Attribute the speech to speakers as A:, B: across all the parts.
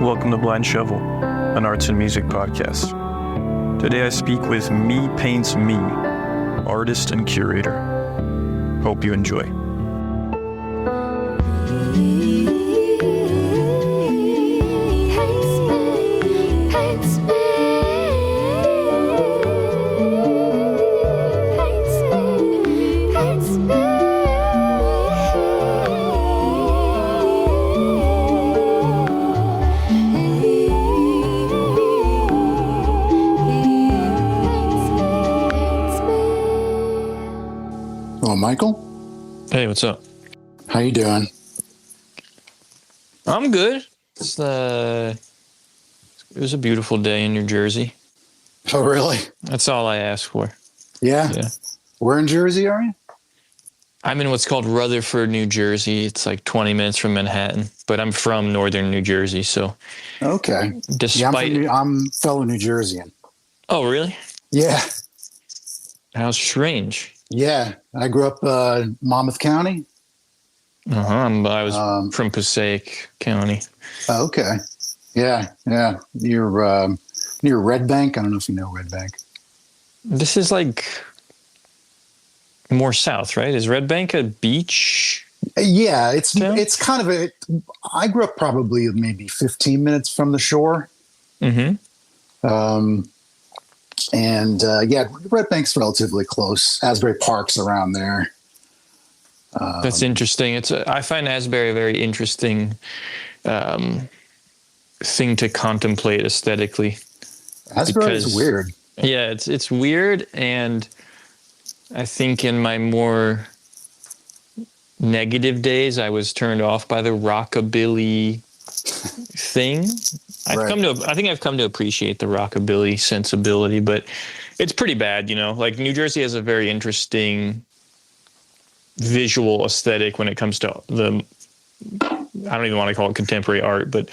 A: Welcome to Blind Shovel, an arts and music podcast. Today I speak with mepaintsme, artist and curator. Hope you enjoy.
B: Hello, Michael.
A: Hey, what's up?
B: How you doing?
A: I'm good. It was a beautiful day in New Jersey.
B: Oh, really?
A: That's all I asked for.
B: Yeah? Where in Jersey are you?
A: I'm in what's called Rutherford, New Jersey. It's like 20 minutes from Manhattan, but I'm from northern New Jersey, so.
B: Okay.
A: Despite
B: I'm fellow New Jerseyan.
A: Oh, really?
B: Yeah.
A: How strange.
B: Yeah. I grew up Monmouth County.
A: I was from Passaic County.
B: Okay. Yeah. You're near Red Bank. I don't know if you know Red Bank.
A: This is like more south, right? Is Red Bank a beach?
B: Yeah, it's
A: town?
B: it's kind of I grew up probably maybe 15 minutes from the shore.
A: Mm-hmm.
B: Red Bank's relatively close. Asbury Park's around there.
A: That's interesting. I find Asbury a very interesting thing to contemplate aesthetically.
B: Asbury is weird.
A: Yeah, it's weird, and I think in my more negative days, I was turned off by the rockabilly thing. I think I've come to appreciate the rockabilly sensibility, but it's pretty bad, you know. Like New Jersey has a very interesting visual aesthetic when it comes to I don't even want to call it contemporary art, but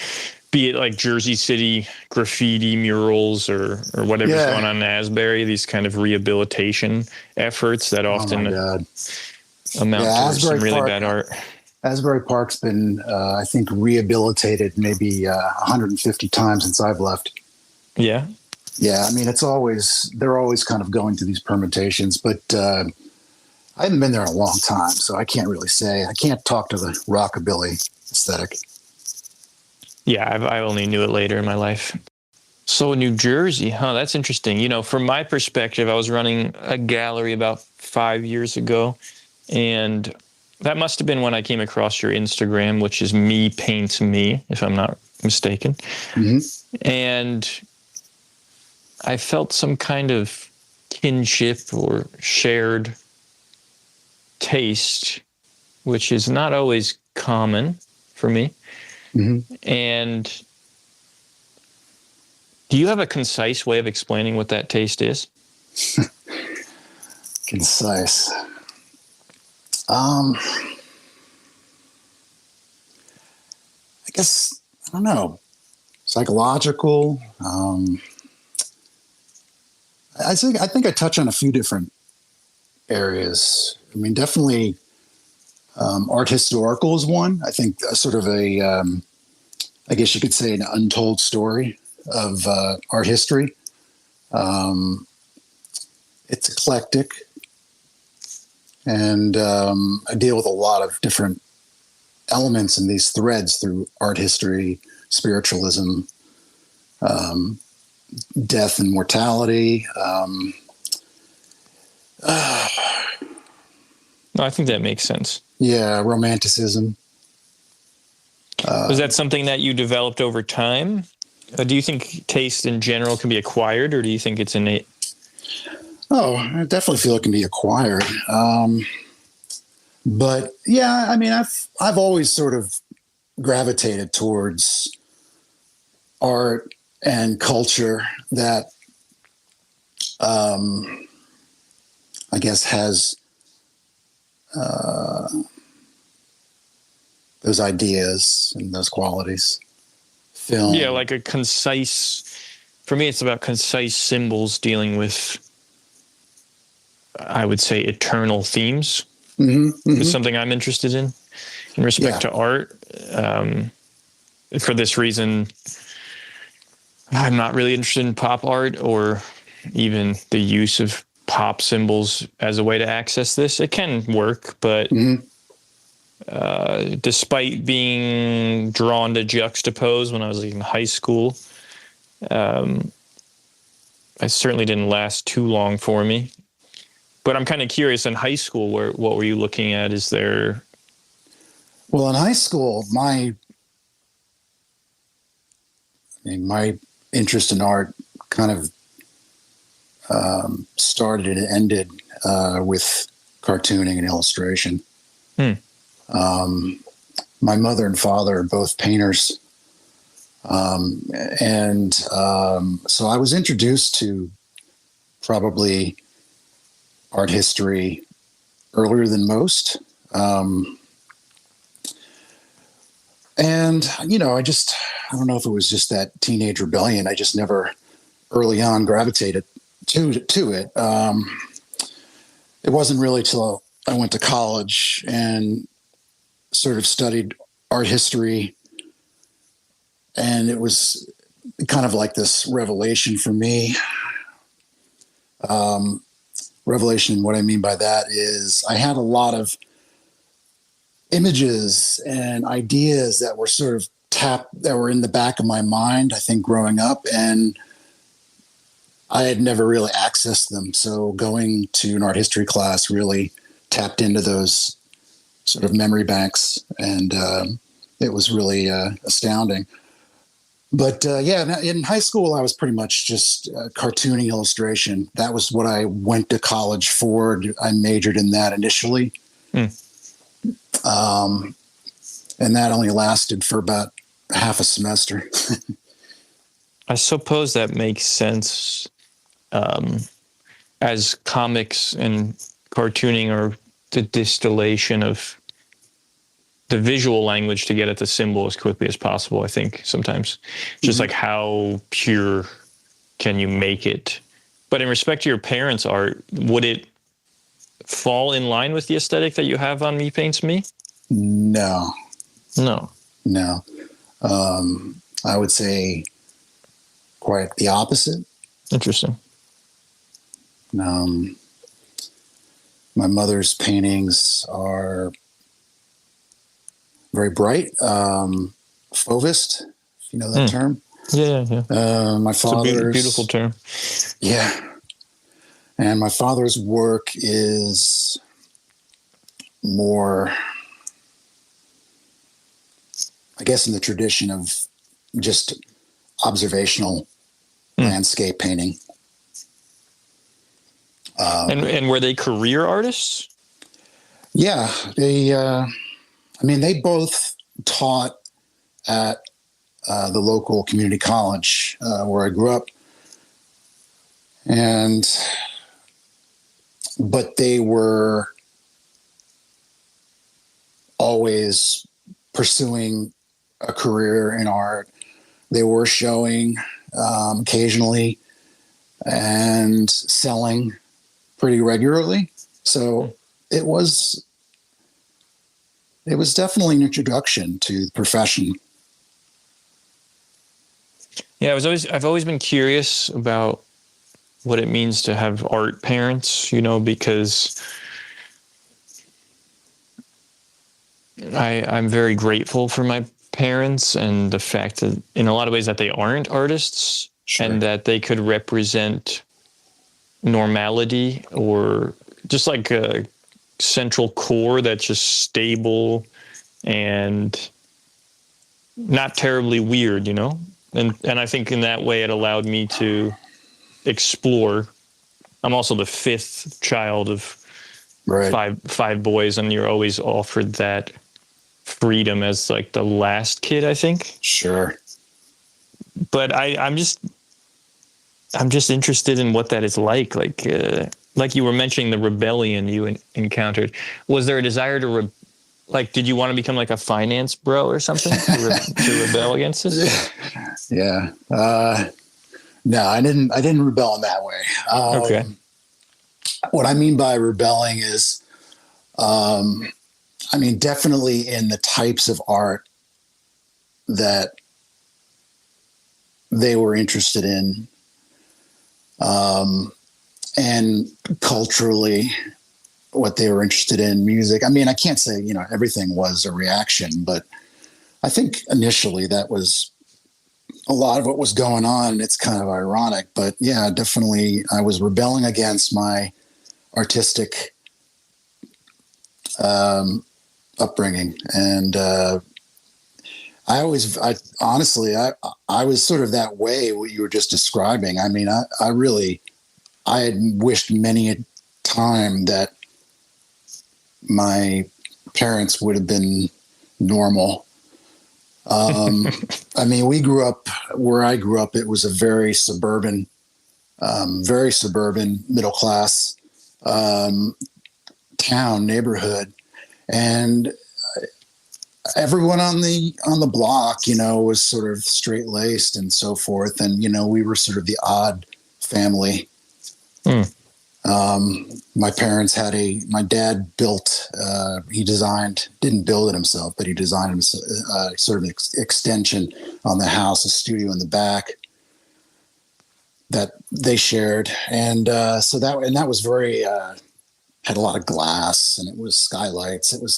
A: be it like Jersey City graffiti murals or whatever's going on in Asbury, these kind of rehabilitation efforts that often amount to some really bad art.
B: Asbury Park's been, I think, rehabilitated maybe 150 times since I've left.
A: Yeah.
B: Yeah, I mean, they're always kind of going through these permutations, but I haven't been there in a long time, so I can't really say. I can't talk to the rockabilly aesthetic.
A: Yeah, I only knew it later in my life. So New Jersey, that's interesting. You know, from my perspective, I was running a gallery about 5 years ago, and that must have been when I came across your Instagram, which is mepaintsme, if I'm not mistaken.
B: Mm-hmm.
A: And I felt some kind of kinship or shared taste, which is not always common for me.
B: Mm-hmm.
A: And do you have a concise way of explaining what that taste is?
B: Concise. I guess, I don't know, psychological. I think I touch on a few different areas. I mean, definitely art historical is one. I think sort of I guess you could say an untold story of art history. It's eclectic. And I deal with a lot of different elements in these threads through art history, spiritualism, death and mortality.
A: No, I think that makes sense.
B: Yeah, romanticism.
A: Was that something that you developed over time? Do you think taste in general can be acquired, or do you think it's innate?
B: Oh, I definitely feel it can be acquired. But yeah, I mean, I've always sort of gravitated towards art and culture that I guess has those ideas and those qualities. Film.
A: Yeah, like a concise, for me, it's about concise symbols dealing with, I would say, eternal themes. Mm-hmm, mm-hmm. Is something I'm interested in respect to art. for this reason, I'm not really interested in pop art or even the use of pop symbols as a way to access this. It can work, but despite being drawn to juxtapose when I was in high school, it certainly didn't last too long for me. But I'm kind of curious, in high school, what were you looking at? Is there...
B: Well, in high school, my interest in art kind of started and ended with cartooning and illustration. My mother and father are both painters. So I was introduced to probably art history earlier than most. And, I don't know if it was just that teenage rebellion. I just never early on gravitated to it. It wasn't really till I went to college and sort of studied art history. And it was kind of like this revelation for me. Revelation, what I mean by that is I had a lot of images and ideas that were sort of that were in the back of my mind, I think, growing up, and I had never really accessed them. So going to an art history class really tapped into those sort of memory banks, and it was really astounding. But in high school, I was pretty much just cartooning illustration. That was what I went to college for. I majored in that initially. And that only lasted for about half a semester.
A: I suppose that makes sense, as comics and cartooning are the distillation of the visual language to get at the symbol as quickly as possible. I think sometimes just like how pure can you make it? But in respect to your parents' art, would it fall in line with the aesthetic that you have on mepaintsme?
B: No. I would say quite the opposite.
A: Interesting.
B: My mother's paintings are very bright, fauvist, if you know that term.
A: Yeah.
B: My father's...
A: It's a beautiful term.
B: Yeah. And my father's work is more, I guess, in the tradition of just observational landscape painting.
A: And were they career artists?
B: Yeah, they both taught at the local community college where I grew up, but they were always pursuing a career in art. They were showing occasionally and selling pretty regularly. So it was definitely an introduction to the profession.
A: Yeah, I've always been curious about what it means to have art parents, because I'm very grateful for my parents and the fact that in a lot of ways that they aren't artists. Sure. And that they could represent normality or just like a central core that's just stable and not terribly weird, And I think in that way it allowed me to explore. I'm also the fifth child of five boys, and you're always offered that freedom as like the last kid, I think.
B: Sure.
A: But I'm just interested in what that is like. Like you were mentioning the rebellion you encountered. Was there a desire to did you want to become like a finance bro or something to rebel against this?
B: Yeah. No, I didn't rebel in that way.
A: Okay.
B: What I mean by rebelling is, definitely in the types of art that they were interested in, and culturally what they were interested in, music. I mean, I can't say, everything was a reaction, but I think initially that was a lot of what was going on. It's kind of ironic, but yeah, definitely I was rebelling against my artistic upbringing. And I was sort of that way, what you were just describing. I mean, I had wished many a time that my parents would have been normal. I mean, we grew up where I grew up. It was a very suburban middle class town neighborhood, and everyone on the block, was sort of straight laced and so forth, and we were sort of the odd family. My parents my dad built, didn't build it himself, but he designed sort of an extension on the house, a studio in the back that they shared. And that was very, had a lot of glass, and it was skylights. It was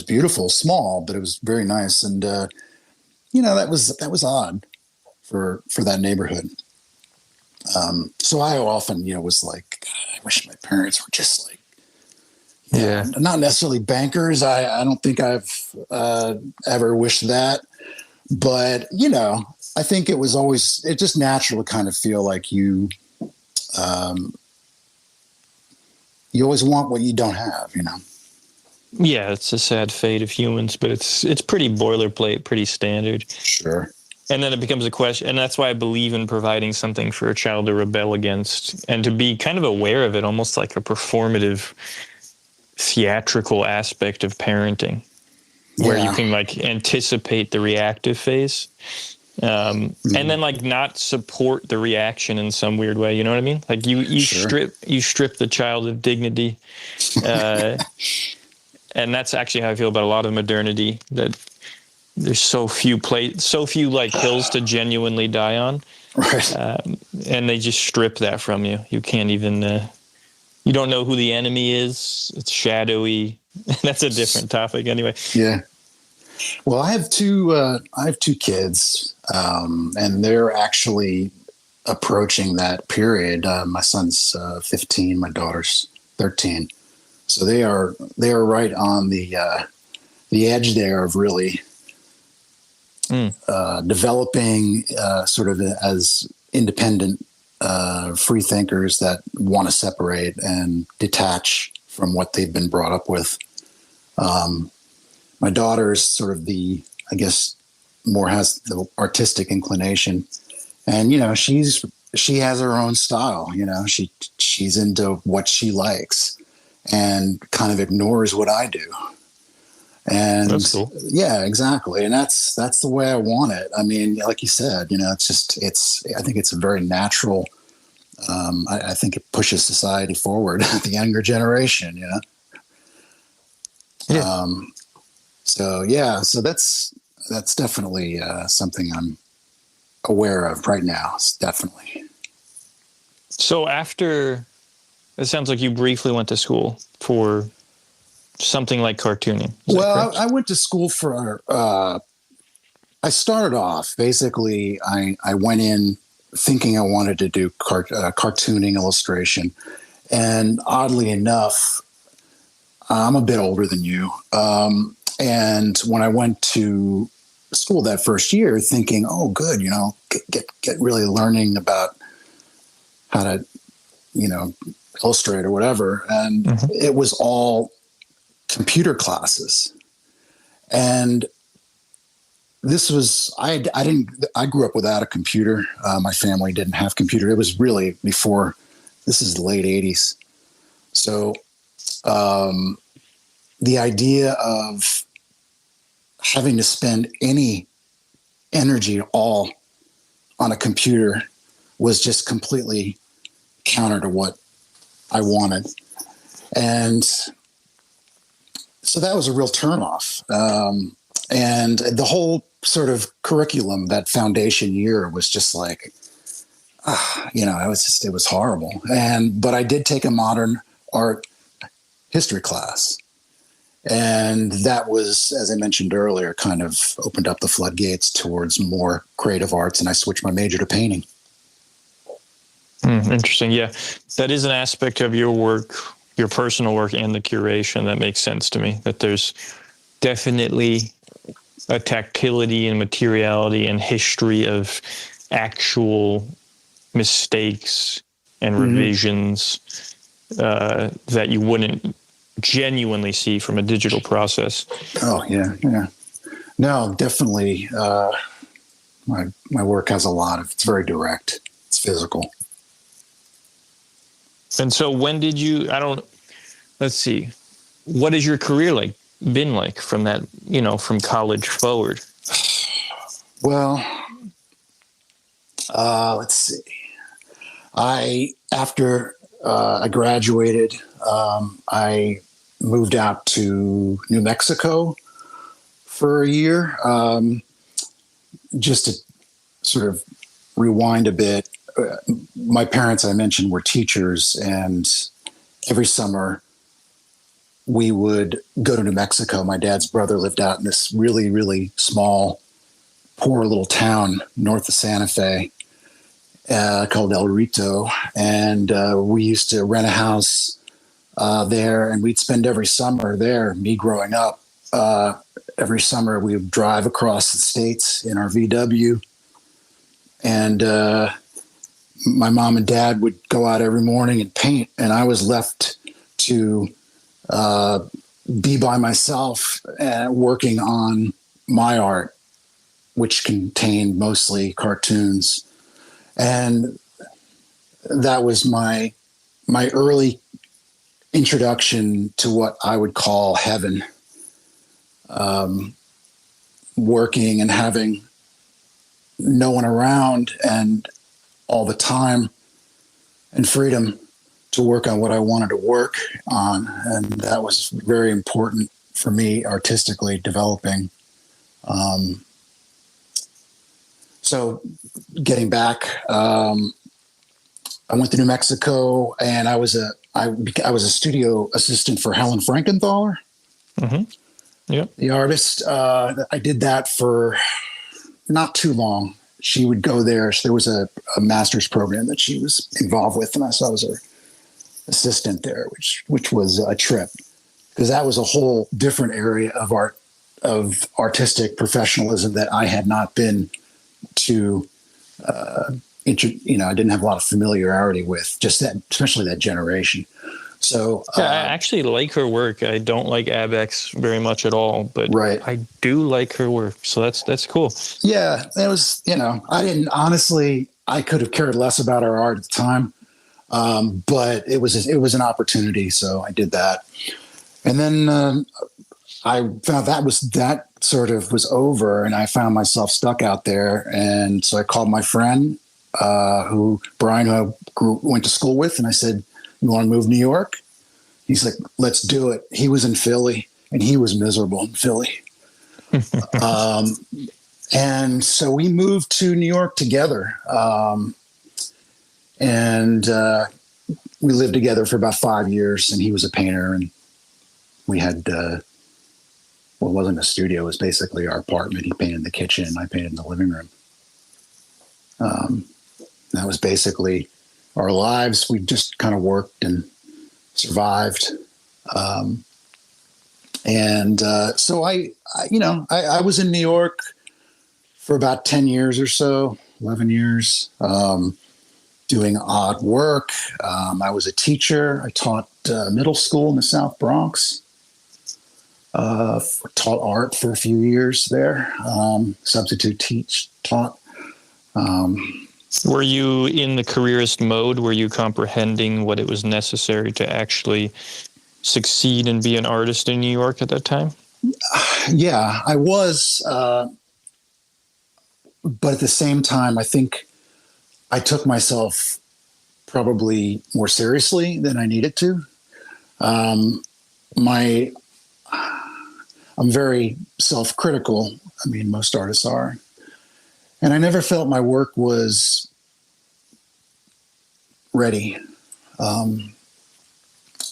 B: beautiful, small, but it was very nice. And, that was odd for that neighborhood. So I often, was like, God, I wish my parents were just like, not necessarily bankers. I don't think I've ever wished that, but I think it just natural to kind of feel like you always want what you don't have,
A: Yeah, it's a sad fate of humans, but it's pretty boilerplate, pretty standard.
B: Sure.
A: And then it becomes a question, and that's why I believe in providing something for a child to rebel against and to be kind of aware of it, almost like a performative, theatrical aspect of parenting, where you can like anticipate the reactive phase, and then like not support the reaction in some weird way. You know what I mean? Like you strip the child of dignity, and that's actually how I feel about a lot of modernity. That there's so few like hills to genuinely die on,
B: right?
A: And they just strip that from you. You can't even. You don't know who the enemy is. It's shadowy. That's a different topic, anyway.
B: Yeah. Well, I have two kids, and they're actually approaching that period. My son's 15, my daughter's 13, so they are right on the edge there of really developing sort of as independent free thinkers that want to separate and detach from what they've been brought up with. My daughter's sort of more has the artistic inclination, and she has her own style. She's into what she likes and kind of ignores what I do. And
A: that's cool.
B: Yeah, exactly. And that's the way I want it. I mean, like you said, I think it's a very natural, I think it pushes society forward, the younger generation,
A: Yeah.
B: So that's definitely something I'm aware of right now. Definitely.
A: So after, it sounds like you briefly went to school for something like cartooning.
B: Well, I went to school for, I started off, basically, I went in thinking I wanted to do cartooning illustration. And oddly enough, I'm a bit older than you. And when I went to school that first year thinking, oh, good, get really learning about how to, illustrate or whatever. And it was all computer classes. And this was, I grew up without a computer. My family didn't have computer. It was really before, this is the late 80s. So the idea of having to spend any energy at all on a computer was just completely counter to what I wanted. And so that was a real turnoff. And the whole sort of curriculum, that foundation year was just like, it was horrible. But I did take a modern art history class. And that was, as I mentioned earlier, kind of opened up the floodgates towards more creative arts. And I switched my major to painting.
A: Interesting. Yeah, that is an aspect of your work, your personal work, and the curation that makes sense to me, that there's definitely a tactility and materiality and history of actual mistakes and revisions that you wouldn't genuinely see from a digital process.
B: Oh, yeah. No, definitely. My work has it's very direct. It's physical.
A: And so when did you, let's see, what is your career been like from that, from college forward?
B: Well, let's see. After I graduated, I moved out to New Mexico for a year. Just to sort of rewind a bit, my parents, I mentioned, were teachers, and every summer we would go to New Mexico. My dad's brother lived out in this really, really small, poor little town north of Santa Fe called El Rito. And we used to rent a house there, and we'd spend every summer there. Me growing up, every summer we would drive across the states in our VW, and my mom and dad would go out every morning and paint, and I was left to be by myself working on my art, which contained mostly cartoons. And that was my early introduction to what I would call heaven. Working and having no one around and all the time and freedom to work on what I wanted to work on. And that was very important for me artistically developing. So getting back, I went to New Mexico, and I was a studio assistant for Helen Frankenthaler.
A: Yep.
B: The artist. I did that for not too long. She would go there. There was a master's program that she was involved with, and I was her assistant there, which was a trip, because that was a whole different area of artistic professionalism that I had not been to. I didn't have a lot of familiarity with, just that, especially that generation. So
A: I actually like her work. I don't like Abex very much at all, but
B: right.
A: I do like her work. So that's cool.
B: Yeah, it was, I could have cared less about her art at the time. But it was an opportunity. So I did that. And then, I found that sort of was over, and I found myself stuck out there. And so I called my friend, Brian, who I went to school with, and I said, "You want to move to New York?" He's like, "Let's do it." He was in Philly, and he was miserable in Philly. And so we moved to New York together. And we lived together for about 5 years, and he was a painter, and we had, it wasn't a studio. It was basically our apartment. He painted the kitchen, and I painted in the living room. That was basically our lives. We just kind of worked and survived. So I was in New York for about 10 years or so, 11 years, doing odd work. I was a teacher. I taught middle school in the South Bronx. Taught art for a few years there. Substitute taught.
A: Were you in the careerist mode? Were you comprehending what it was necessary to actually succeed and be an artist in New York at that time?
B: Yeah, I was. But at the same time, I think I took myself probably more I'm I'm very self-critical. I mean, most artists are. And I never felt my work was ready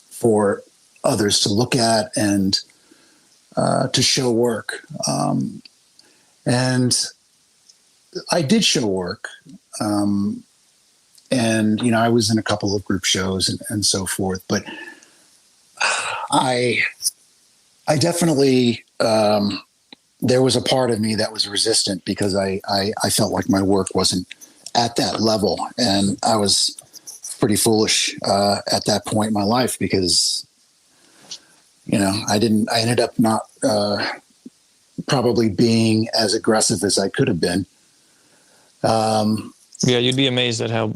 B: for others to look at and to show work. And I did show work. And, you know, I was in a couple of group shows and so forth. But I definitely, there was a part of me that was resistant because I felt like my work wasn't at that level. And I was pretty foolish at that point in my life because, you know, I ended up not probably being as aggressive as I could have been.
A: Yeah, you'd be amazed at how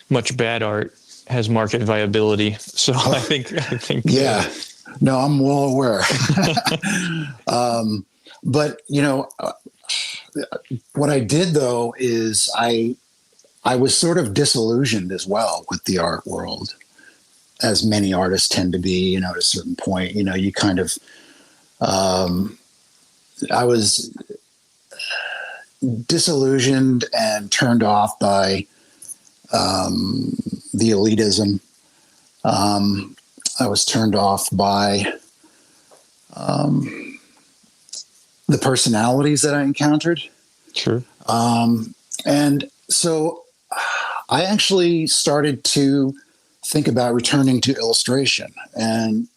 A: much bad art has market viability. So I think.
B: Yeah, no, I'm well aware. But you know, what I did though is I was sort of disillusioned as well with the art world, as many artists tend to be. You know, at a certain point, you know, you kind of. I was disillusioned and turned off by the elitism. I was turned off by the personalities that I encountered.
A: Sure.
B: And so I actually started to think about returning to illustration. And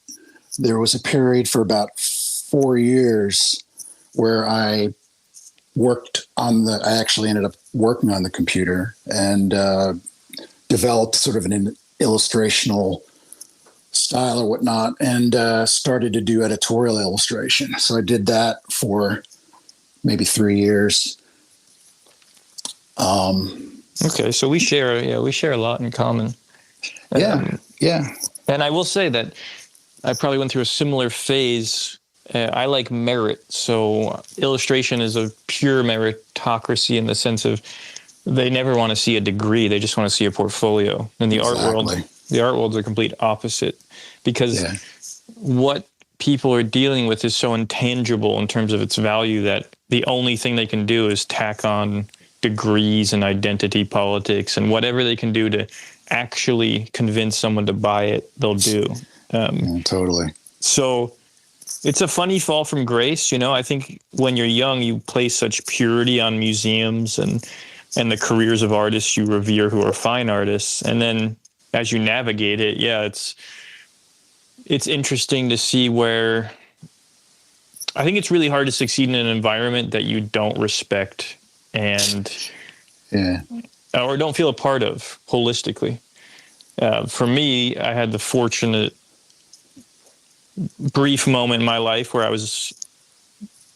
B: there was a period for about 4 years where I actually ended up working on the computer and developed sort of an illustrational style or whatnot, and started to do editorial illustration. So I did that for maybe 3 years.
A: Okay, so we share a lot in common.
B: Yeah.
A: And I will say that I probably went through a similar phase. I like merit. So illustration is a pure meritocracy in the sense of they never want to see a degree. They just want to see a portfolio. In the art world's the complete opposite, because what people are dealing with is so intangible in terms of its value that the only thing they can do is tack on degrees and identity politics, and whatever they can do to actually convince someone to buy it, they'll do.
B: Totally.
A: So it's a funny fall from grace. You know, I think when you're young, you place such purity on museums and the careers of artists you revere who are fine artists. And then as you navigate it, it's interesting to see where I think it's really hard to succeed in an environment that you don't respect and or don't feel a part of holistically. For me, I had the fortunate brief moment in my life where I was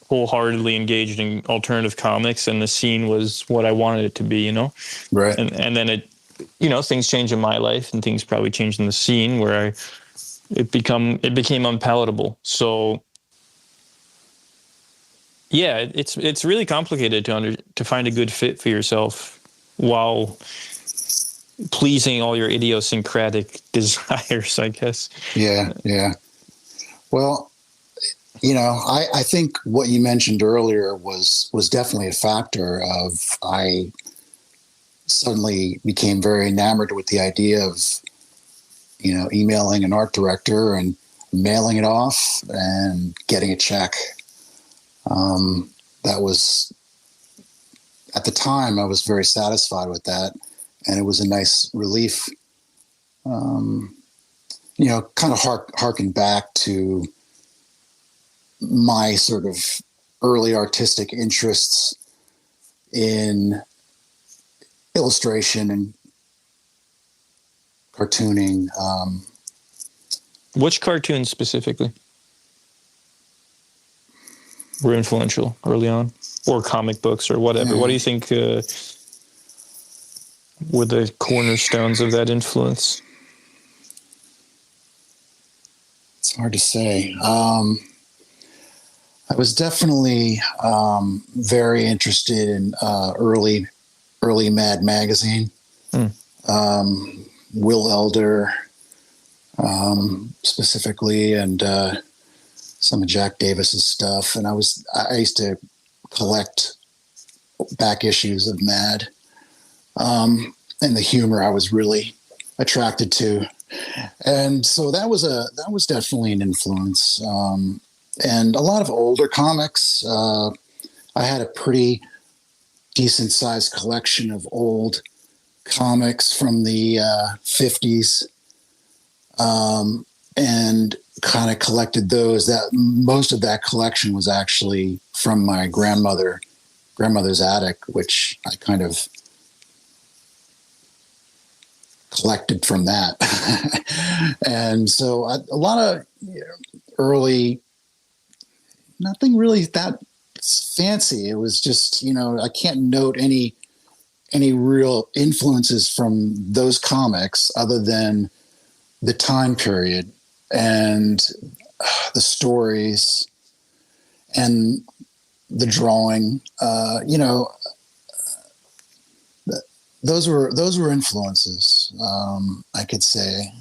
A: wholeheartedly engaged in alternative comics, and the scene was what I wanted it to be, you know?
B: Right.
A: And then it, you know, things changed in my life and things probably changed in the scene where it became unpalatable. So yeah, it's really complicated to find a good fit for yourself while pleasing all your idiosyncratic desires, I guess.
B: Yeah. Well, you know, I think what you mentioned earlier was definitely a factor of I suddenly became very enamored with the idea of, you know, emailing an art director and mailing it off and getting a check. That was, at the time, I was very satisfied with that, and it was a nice relief. You know, kind of harken back to my sort of early artistic interests in illustration and cartooning.
A: Which cartoons specifically were influential early on, or comic books or whatever? What do you think were the cornerstones of that influence?
B: It's hard to say. I was definitely very interested in early Mad Magazine. Will Elder specifically, and some of Jack Davis's stuff, and I used to collect back issues of Mad, and the humor I was really attracted to, and so that was definitely an influence. And a lot of older comics. I had a pretty decent sized collection of old comics from the 50s, and kind of collected those. That most of that collection was actually from my grandmother's attic, which I kind of collected from that. And so a lot of early, nothing really that fancy. It was just, I can't note any real influences from those comics other than the time period and the stories and the drawing. Those were influences, I could say.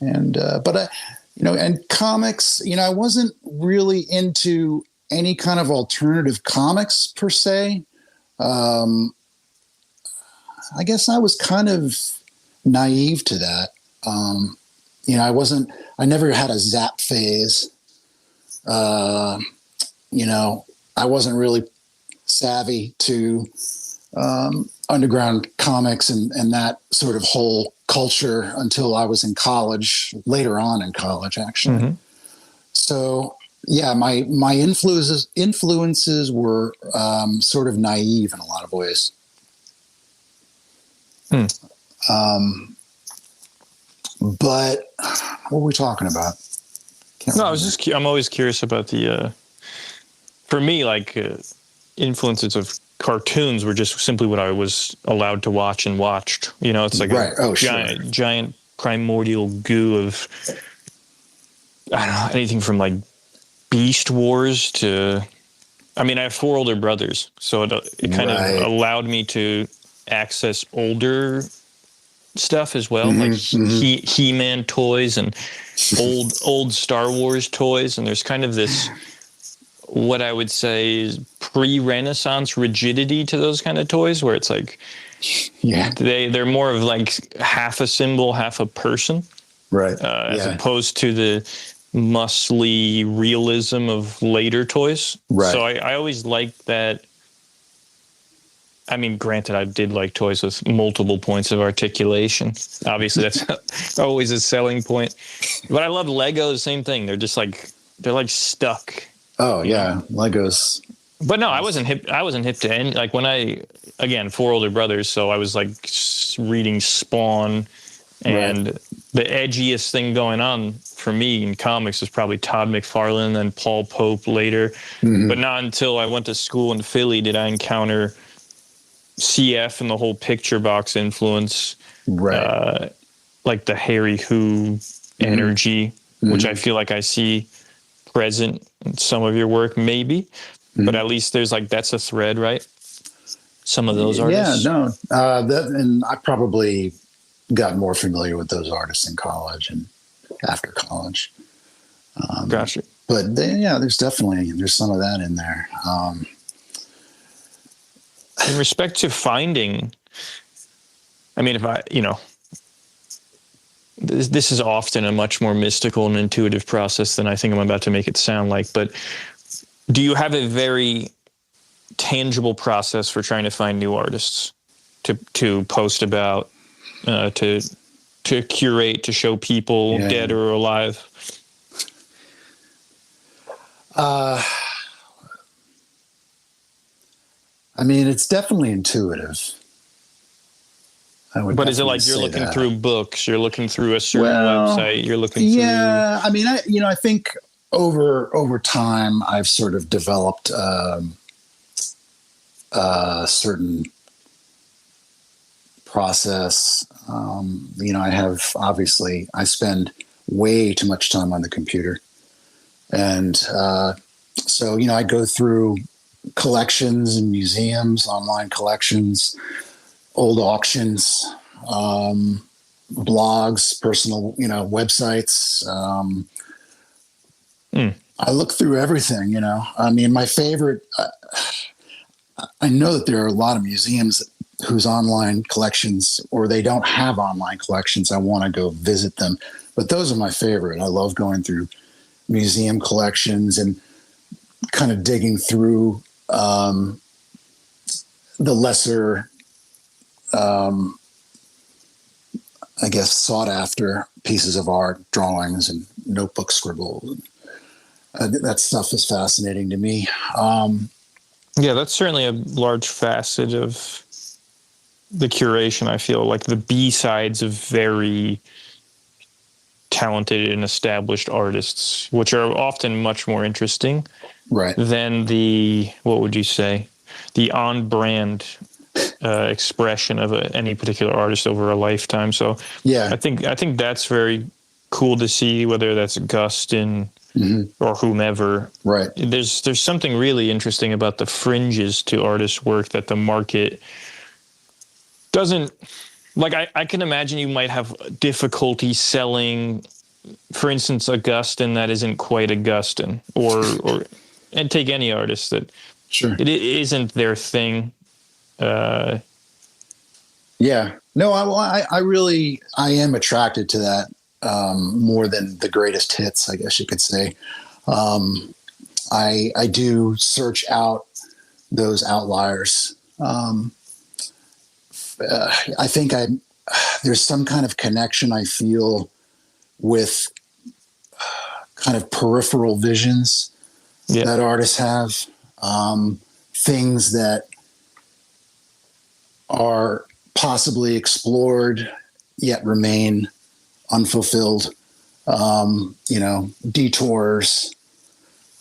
B: And comics, I wasn't really into any kind of alternative comics per se. I guess I was kind of naive to that. I never had a Zap phase. I wasn't really savvy to underground comics and that sort of whole culture until I was in college, later on in college, actually. Mm-hmm. So yeah, my influences were sort of naive in a lot of ways. But what were we talking about?
A: I'm always curious about the, for me, influences of cartoons were just simply what I was allowed to watch and watched. It's like giant primordial goo of, I don't know, anything from Beast Wars to, I have 4 older brothers, so it kind of allowed me to access older stuff as well, He-Man toys and old Star Wars toys, and there's kind of this, what I would say is pre-Renaissance rigidity to those kind of toys, where it's they're more of half a symbol, half a person,
B: right?
A: As opposed to the muscly realism of later toys. Right. So I always liked that. Granted, I did like toys with multiple points of articulation. Obviously, that's always a selling point. But I love Legos, same thing. They're just they're stuck.
B: Oh yeah, Legos.
A: But no, I wasn't hip to any, when again, 4 older brothers, so I was reading Spawn, and the edgiest thing going on for me in comics was probably Todd McFarlane and Paul Pope later. Mm-hmm. But not until I went to school in Philly did I encounter CF and the whole picture box influence, the Harry Who energy, which I feel like I see present in some of your work, maybe, but at least there's that's a thread, right? Some of those artists.
B: Yeah, no, and I probably got more familiar with those artists in college and after college.
A: Gotcha.
B: But there's some of that in there.
A: In respect to finding, if this is often a much more mystical and intuitive process than I think I'm about to make it sound like, but do you have a very tangible process for trying to find new artists to post about, to curate, to show people dead or alive?
B: It's definitely intuitive.
A: But is it you're looking through books, you're looking through a certain website, you're looking through...
B: Yeah, I think over time I've sort of developed a certain process. I spend way too much time on the computer. And so I go through collections and museums, online collections, old auctions, blogs, personal, websites, I look through everything, I mean, my favorite, I know that there are a lot of museums whose online collections, or they don't have online collections. I want to go visit them, but those are my favorite. I love going through museum collections and kind of digging through the lesser, I guess, sought after pieces of art, drawings and notebook scribbles. That stuff is fascinating to me.
A: Yeah, that's certainly a large facet of the curation. I feel like the B-sides of very talented and established artists, which are often much more interesting than the, what would you say, the on-brand expression of any particular artist over a lifetime. So I think that's very cool to see, whether that's Gustin or whomever.
B: Right.
A: There's something really interesting about the fringes to artists' work that the market doesn't. Like, I can imagine you might have difficulty selling, for instance, a Gustin that isn't quite a Gustin, or and take any artist that it isn't their thing.
B: Yeah. No, I really am attracted to that more than the greatest hits, I guess you could say. I do search out those outliers. I think there's some kind of connection I feel with kind of peripheral visions that artists have, things that are possibly explored yet remain unfulfilled, detours,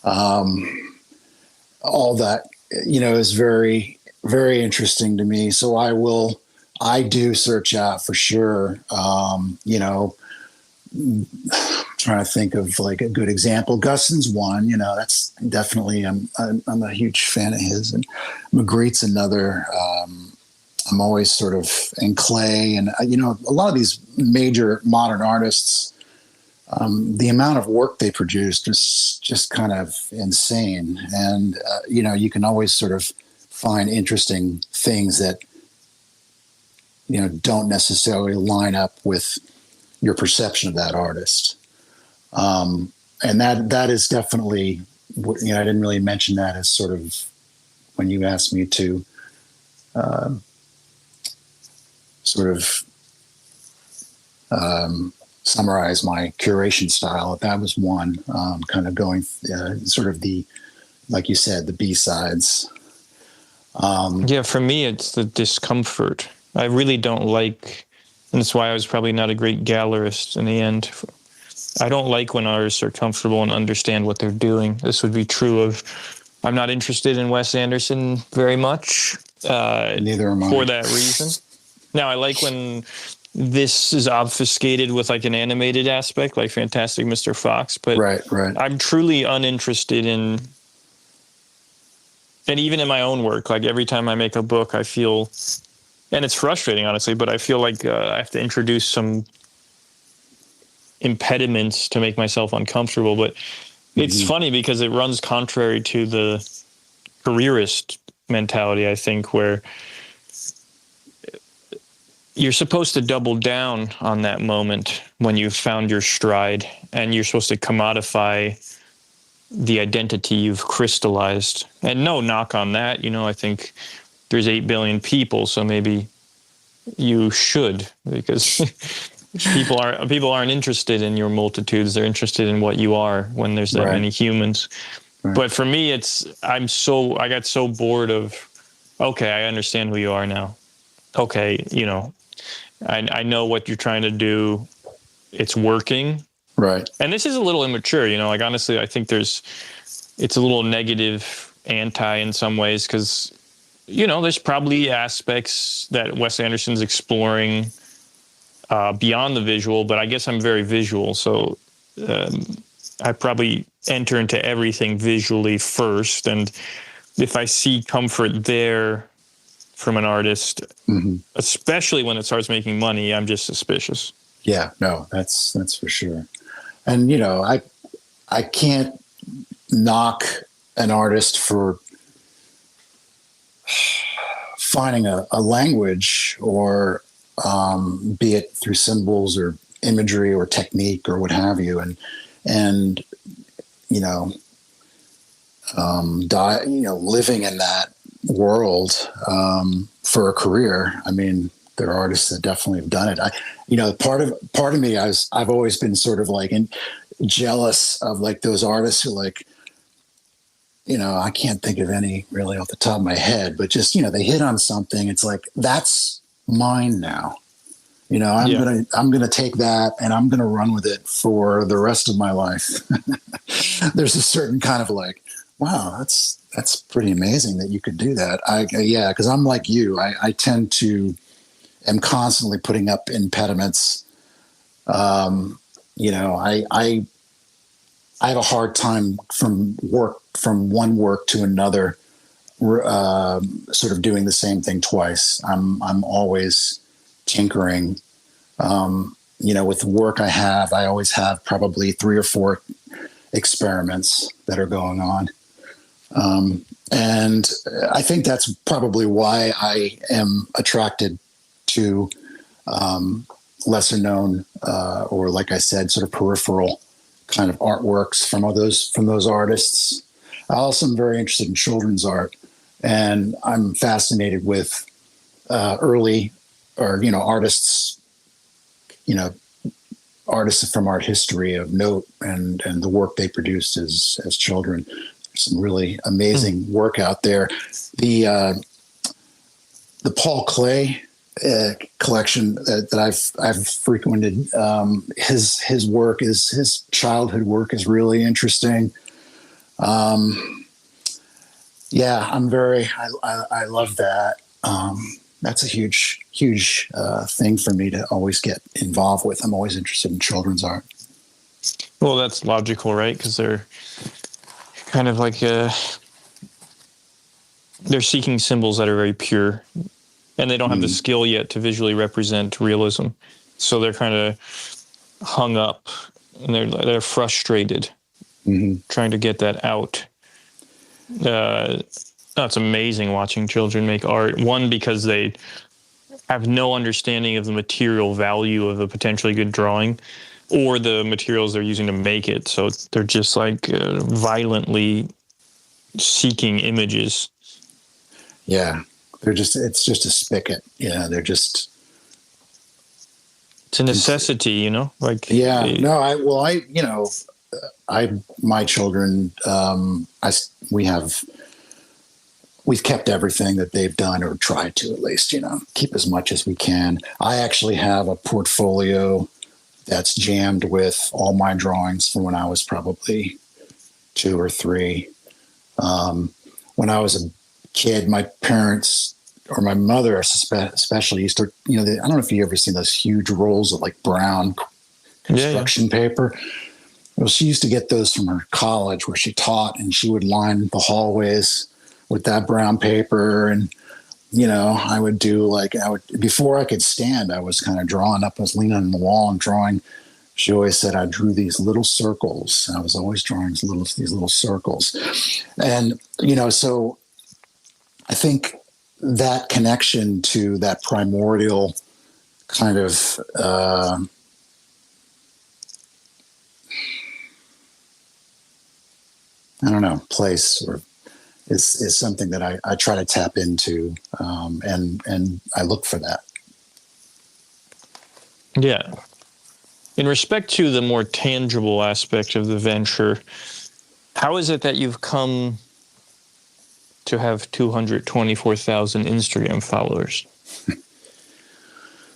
B: all that, is very, very interesting to me. So I do search out for sure. Trying to think of like a good example. Gustin's one, that's definitely, I'm a huge fan of his, and Magritte's another. I'm always sort of in Clay, and a lot of these major modern artists, the amount of work they produce is just kind of insane. And, you can always sort of find interesting things that, don't necessarily line up with your perception of that artist. And that is definitely, I didn't really mention that as sort of when you asked me to summarize my curation style. That was one, kind of going sort of the, like you said, the B-sides.
A: For me, it's the discomfort. I really don't like, and that's why I was probably not a great gallerist in the end. I don't like when artists are comfortable and understand what they're doing. This would be true of, I'm not interested in Wes Anderson very much.
B: Neither am I.
A: For that reason. Now, I like when this is obfuscated with like an animated aspect, like Fantastic Mr. Fox, but
B: right.
A: I'm truly uninterested in, and even in my own work, like every time I make a book, I feel, and it's frustrating, honestly, but I feel like I have to introduce some impediments to make myself uncomfortable. But it's funny because it runs contrary to the careerist mentality, I think, where you're supposed to double down on that moment when you've found your stride, and you're supposed to commodify the identity you've crystallized. And no knock on that. I think there's 8 billion people, so maybe you should, because people aren't interested in your multitudes. They're interested in what you are when there's that many humans. Right. But for me, I got so bored of, okay, I understand who you are now. Okay, I know what you're trying to do. It's working.
B: Right.
A: And this is a little immature, like honestly, I think it's a little negative anti in some ways, because, there's probably aspects that Wes Anderson's exploring beyond the visual, but I guess I'm very visual. So I probably enter into everything visually first. And if I see comfort there from an artist, especially when it starts making money, I'm just suspicious.
B: Yeah, no, that's for sure. And, I can't knock an artist for finding a language, or be it through symbols or imagery or technique or what have you, and you know, living in that world for a career. I mean, there are artists that definitely have done it. Part of me, I've always been sort of like jealous of like those artists who like, I can't think of any really off the top of my head, but just, they hit on something. It's like, that's mine now. I'm going to take that and I'm going to run with it for the rest of my life. There's a certain kind of like, wow, that's pretty amazing that you could do that. Cause I'm like you, I tend to am constantly putting up impediments. I have a hard time from one work to another, sort of doing the same thing twice. I'm always tinkering. With the work I have, I always have probably 3 or 4 experiments that are going on. And I think that's probably why I am attracted to lesser known, or like I said, sort of peripheral kind of artworks from those artists. I also am very interested in children's art, and I'm fascinated with early, or artists from art history of note, and the work they produced as children. There's some really amazing work out there. The Paul Klee collection that I've frequented, his work his childhood work is really interesting. I love that. That's a huge thing for me to always get involved with. I'm always interested in children's art.
A: Well, that's logical, right? Because they're kind of like they're seeking symbols that are very pure, and they don't have the skill yet to visually represent realism. So they're kind of hung up, and they're frustrated, trying to get that out. It's amazing watching children make art. One, because they have no understanding of the material value of a potentially good drawing, or the materials they're using to make it. So they're just like violently seeking images.
B: Yeah, it's just a spigot. Yeah, it's
A: a necessity, like.
B: Yeah, my children, we've kept everything that they've done, or tried to at least, keep as much as we can. I actually have a portfolio that's jammed with all my drawings from when I was probably 2 or 3. When I was a kid, my parents, or my mother especially, used to, I don't know if you ever seen those huge rolls of like brown construction paper. Well, she used to get those from her college where she taught, and she would line the hallways with that brown paper. And, I would do before I could stand, I was kind of drawing up. I was leaning on the wall and drawing. She always said I drew these little circles. And I was always drawing these little circles. And, so I think that connection to that primordial kind of, place, or is something that I try to tap into, and I look for that.
A: Yeah. In respect to the more tangible aspect of the venture, how is it that you've come to have 224,000 Instagram followers?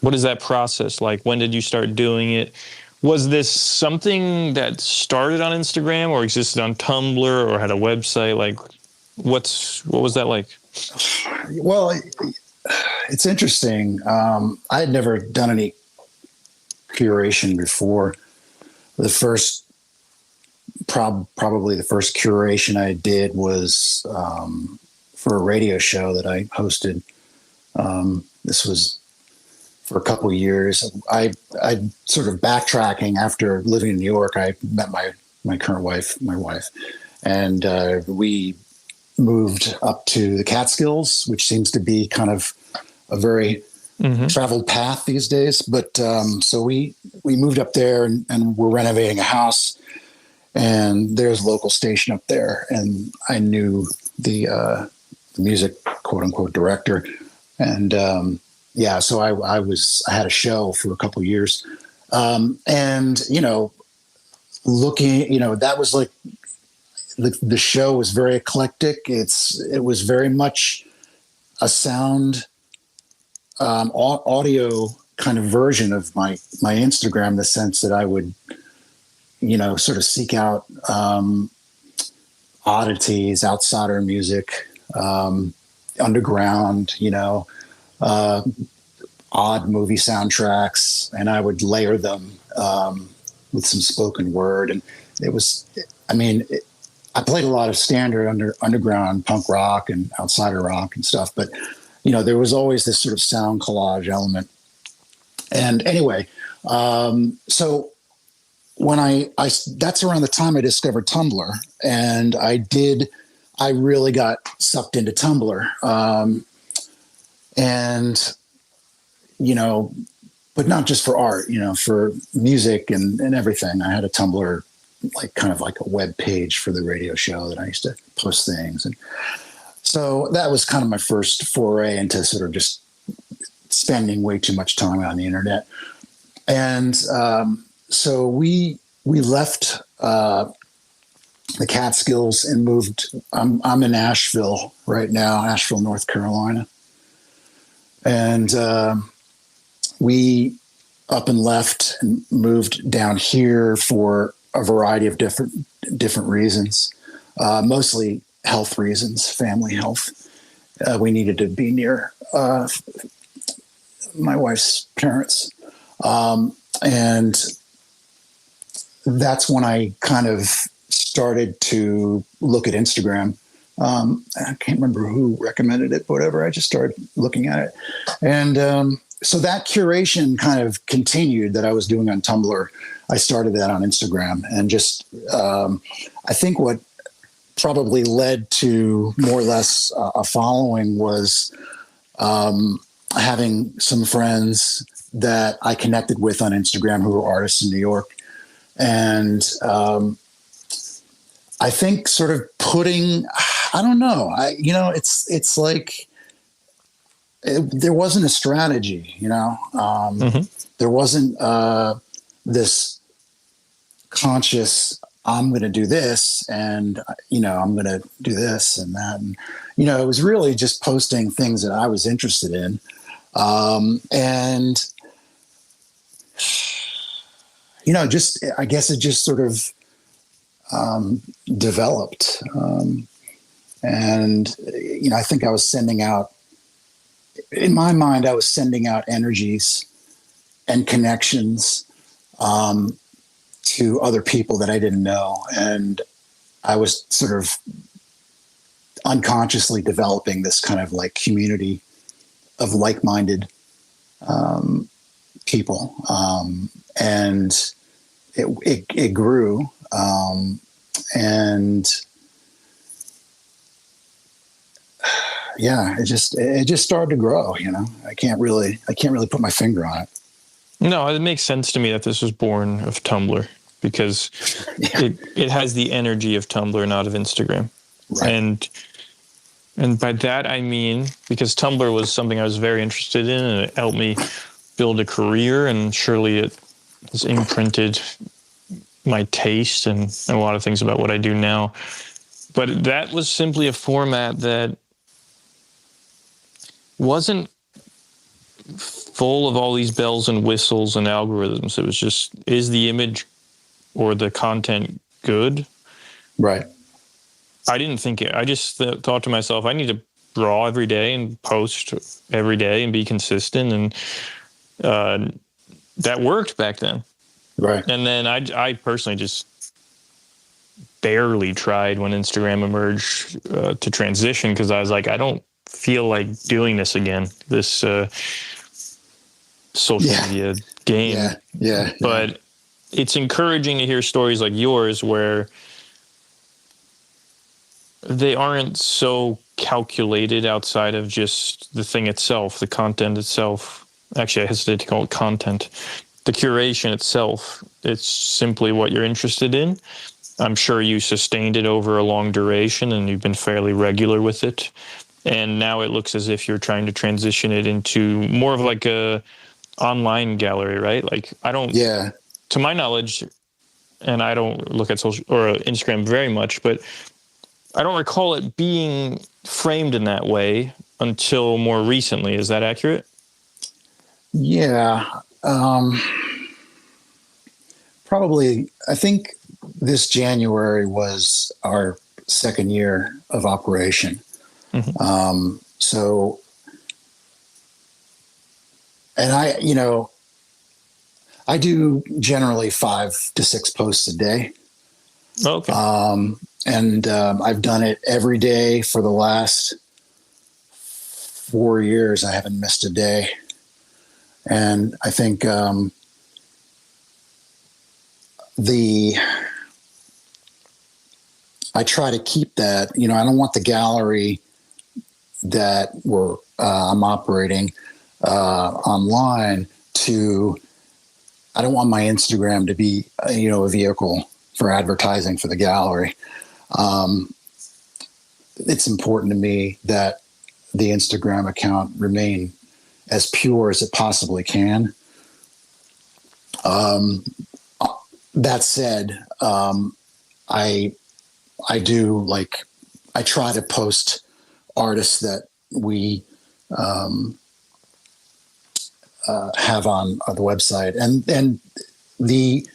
A: What is that process like? When did you start doing it? Was this something that started on Instagram, or existed on Tumblr, or had a website? Like, what was that like?
B: Well, it's interesting. I had never done any curation before. The first, probably the first curation I did was for a radio show that I hosted. This was for a couple of years. I sort of backtracking after living in New York. I met my my current wife, and we moved up to the Catskills, which seems to be kind of a very traveled path these days. But so we moved up there, and we're renovating a house, and there's a local station up there, and I knew the music quote unquote director, and so I had a show for a couple of years, and looking, that was like the show was very eclectic. It was very much a sound audio kind of version of my Instagram, in the sense that I would sort of seek out oddities, outsider music, underground, odd movie soundtracks, and I would layer them with some spoken word. And I played a lot of standard underground punk rock and outsider rock and stuff, but there was always this sort of sound collage element. And anyway, so when that's around the time I discovered Tumblr, and I really got sucked into Tumblr. But not just for art, for music and everything. I had a Tumblr, kind of like a web page for the radio show that I used to post things. And so that was kind of my first foray into sort of just spending way too much time on the internet. And so we left the Catskills and moved. I'm in Asheville right now, Asheville, North Carolina. And we up and left and moved down here for a variety of different reasons, mostly health reasons, family health. We needed to be near my wife's parents. And that's when I kind of started to look at Instagram. I can't remember who recommended it, but whatever. I just started looking at it. And so that curation kind of continued that I was doing on Tumblr. I started that on Instagram, and just I think what probably led to more or less a following was having some friends that I connected with on Instagram who were artists in New York. And I think sort of putting, I don't know, it's like there wasn't a strategy, there wasn't this conscious, I'm going to do this, and I'm going to do this and that, and it was really just posting things that I was interested in, and just I guess it just sort of developed, and I think I was sending out, in my mind, I was sending out energies and connections to other people that I didn't know. And I was sort of unconsciously developing this kind of like community of like-minded people. And it grew. And yeah, it just started to grow, I can't really put my finger on it.
A: No, it makes sense to me that this was born of Tumblr, because it has the energy of Tumblr, not of Instagram. Right. And by that, I mean, because Tumblr was something I was very interested in, and it helped me build a career, and surely it has imprinted my taste and a lot of things about what I do now. But that was simply a format that wasn't full of all these bells and whistles and algorithms. It was just, is the image or the content good?
B: Right.
A: I didn't think it. I just thought to myself, I need to draw every day and post every day and be consistent. And that worked back then.
B: Right.
A: And then I personally just barely tried when Instagram emerged to transition, because I was like, I don't feel like doing this again, this social media game.
B: Yeah.
A: But it's encouraging to hear stories like yours where they aren't so calculated outside of just the thing itself, the content itself. Actually, I hesitate to call it content. The curation itself, it's simply what you're interested in. I'm sure you sustained it over a long duration and you've been fairly regular with it. And now it looks as if you're trying to transition it into more of like a online gallery, right? Like to my knowledge, and I don't look at social or Instagram very much, but I don't recall it being framed in that way until more recently. Is that accurate?
B: Yeah. Probably, I think this January was our second year of operation. Mm-hmm. And I do generally 5 to 6 posts a day.
A: Okay.
B: I've done it every day for the last 4 years. I haven't missed a day. And I think, I try to keep that, I don't want the gallery that I'm operating online I don't want my Instagram to be, a vehicle for advertising for the gallery. It's important to me that the Instagram account remain as pure as it possibly can. That said, I try to post artists that we have on the website, and the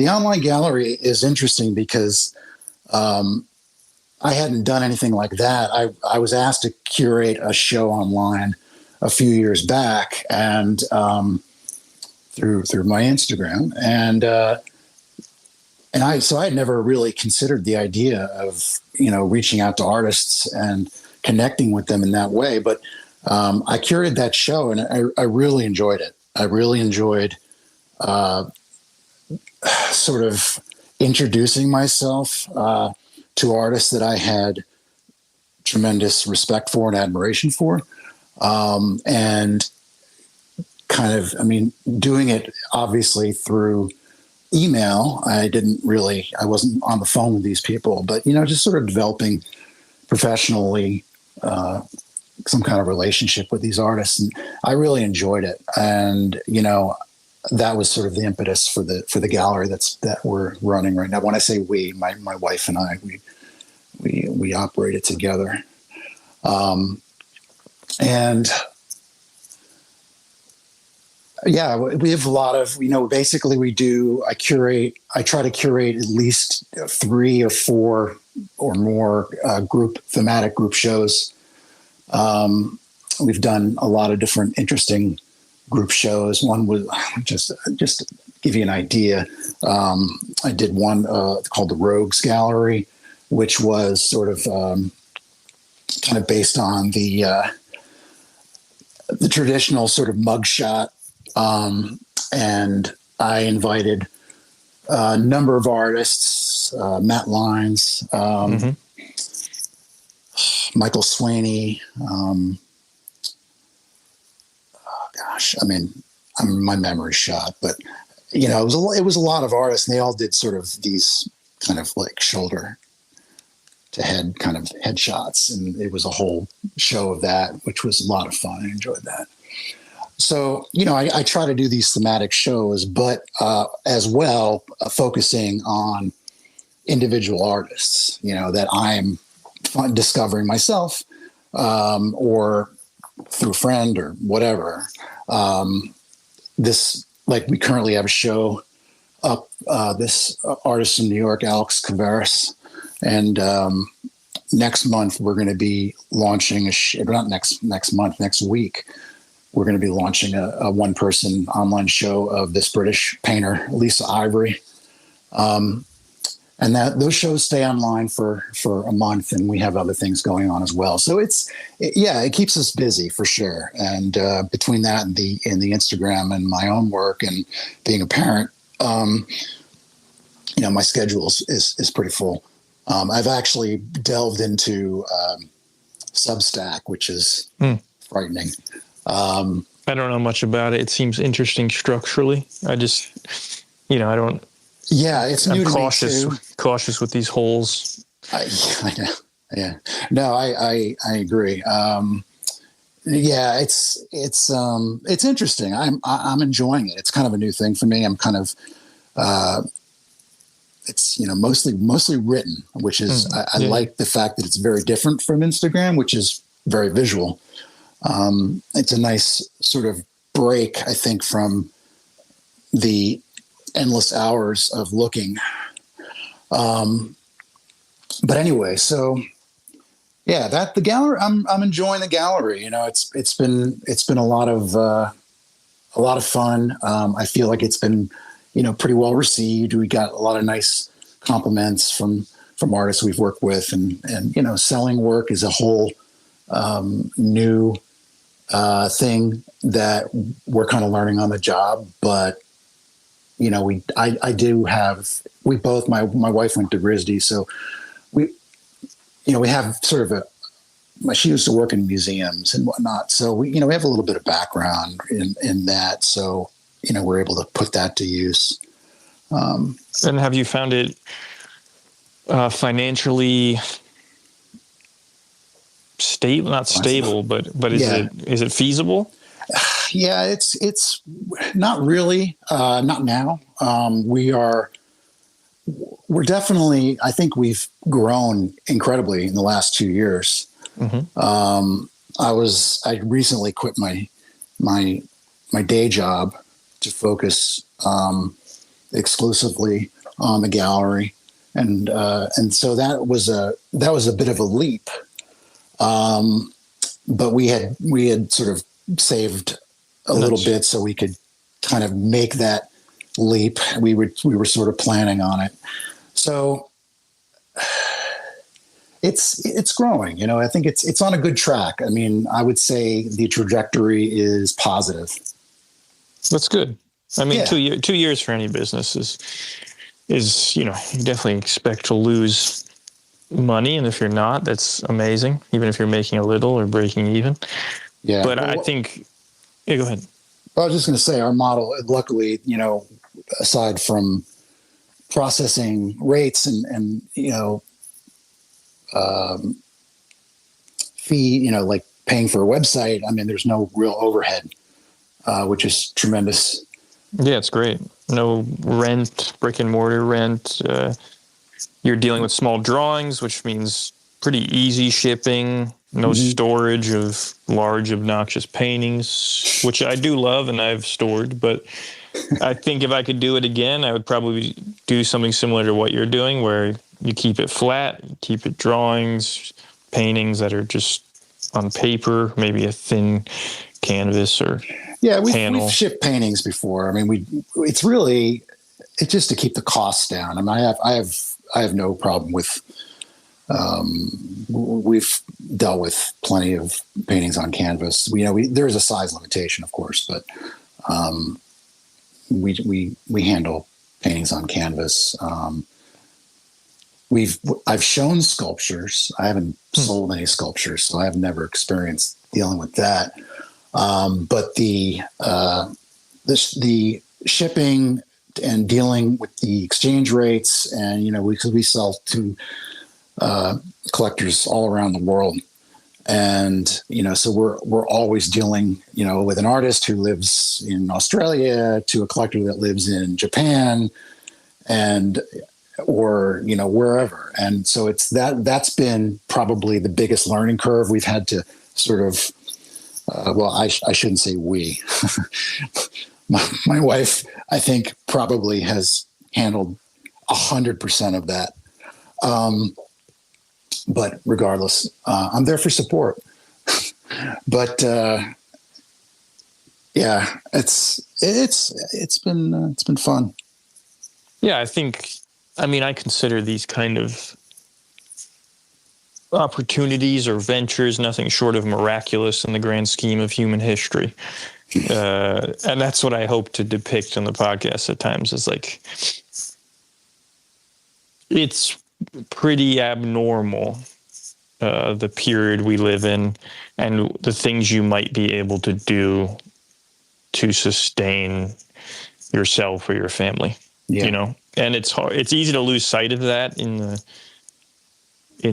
B: online gallery is interesting because I hadn't done anything like that. I was asked to curate a show online a few years back, and through my Instagram, and I had never really considered the idea of reaching out to artists and connecting with them in that way. But I curated that show, and I really enjoyed it. I really enjoyed sort of introducing myself to artists that I had tremendous respect for and admiration for, and kind of, doing it obviously through email. I wasn't on the phone with these people, but, just sort of developing professionally some kind of relationship with these artists. And I really enjoyed it. And, that was sort of the impetus for the gallery that we're running right now. When I say we, my wife and I, we operate it together. And yeah, we have a lot of, basically I try to curate at least 3 or 4 or more thematic group shows. We've done a lot of different interesting group shows. One was just to give you an idea. I did one called the Rogues Gallery, which was sort of kind of based on the traditional sort of mugshot. And I invited a number of artists, Matt Lyons, Michael Swaney. My memory's shot, but it was a lot of artists, and they all did sort of these kind of like shoulder to head kind of headshots, and it was a whole show of that, which was a lot of fun. I enjoyed that. So, I try to do these thematic shows, but as well, focusing on individual artists, that I'm discovering myself, or through a friend or whatever. We currently have a show up, this artist in New York, Alex Caveras, and next month we're going to be launching next week. We're going to be launching a one-person online show of this British painter, Lisa Ivory. And those shows stay online for a month, and we have other things going on as well. So it keeps us busy for sure. And between that and the Instagram and my own work and being a parent, My schedule is pretty full. I've actually delved into Substack, which is frightening.
A: I don't know much about it. It seems interesting structurally. I just, I don't.
B: Yeah, it's new to me too.
A: Cautious with these holes.
B: I know. Yeah. No, I agree. Yeah, it's interesting. I'm enjoying it. It's kind of a new thing for me. I'm kind of it's mostly written, which is I like the fact that it's very different from Instagram, which is very visual. It's a nice sort of break, I think, from the endless hours of looking. But anyway, so yeah, the gallery. I'm enjoying the gallery. It's been a lot of fun. I feel like it's been pretty well received. We got a lot of nice compliments from artists we've worked with, and selling work is a whole new thing that we're kind of learning on the job. But we both, my wife went to RISD, so we have sort of she used to work in museums and whatnot. So we have a little bit of background in that. So, we're able to put that to use.
A: And have you found it financially stable? Not stable, but is it feasible?
B: Yeah, it's not really, not now. We're definitely, I think we've grown incredibly in the last 2 years. Mm-hmm. I recently quit my day job to focus exclusively on the gallery, and so that was a bit of a leap. But we had sort of saved a little bit so we could kind of make that leap. We were sort of planning on it, so it's growing. I think it's on a good track. I mean, I would say the trajectory is positive.
A: That's good. I mean, 2 years for any business is you definitely expect to lose money, and if you're not, that's amazing. Even if you're making a little or breaking even. Yeah, but I think. Yeah, go ahead.
B: I was just going to say our model, luckily, aside from processing rates and fee, like paying for a website, I mean, there's no real overhead, which is tremendous.
A: Yeah, it's great. No rent, brick and mortar rent. You're dealing with small drawings, which means pretty easy shipping. No storage of large, obnoxious paintings, which I do love and I've stored. But I think if I could do it again, I would probably do something similar to what you're doing, where you keep it flat, you keep it drawings, paintings that are just on paper, maybe a thin canvas or panel. We've shipped paintings before. I mean, it's just to keep the costs down. I mean, I have no problem with. We've dealt with plenty of paintings on canvas. There is a size limitation, of course, but we handle paintings on canvas. I've shown sculptures. I haven't sold any sculptures, so I've never experienced dealing with that. But the shipping and dealing with the exchange rates, and because we sell to collectors all around the world, and so we're always dealing with an artist who lives in Australia to a collector that lives in Japan, or wherever. And so that's been probably the biggest learning curve we've had to sort of I shouldn't say we. my wife, I think, probably has handled 100% of that. But regardless, I'm there for support. But yeah, it's been fun. Yeah, I consider these kind of opportunities or ventures nothing short of miraculous in the grand scheme of human history. And that's what I hope to depict in the podcast at times, is like, it's pretty abnormal, the period we live in and the things you might be able to do to sustain yourself or your family, you know? And it's hard. It's easy to lose sight of that in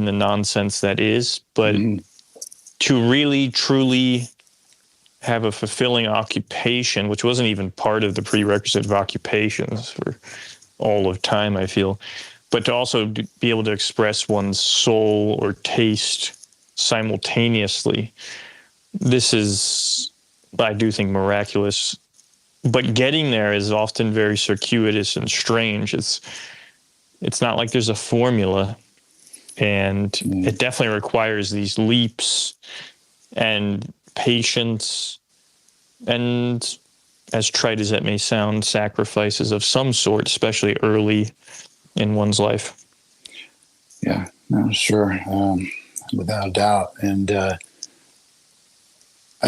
A: the nonsense that is, but to really, truly have a fulfilling occupation, which wasn't even part of the prerequisite of occupations for all of time, I feel, but to also be able to express one's soul or taste simultaneously. This is, I do think, miraculous, but getting there is often very circuitous and strange. It's not like there's a formula, and it definitely requires these leaps and patience and, as trite as that may sound, sacrifices of some sort, especially early in one's life.
B: Yeah, no, sure. Without a doubt. And I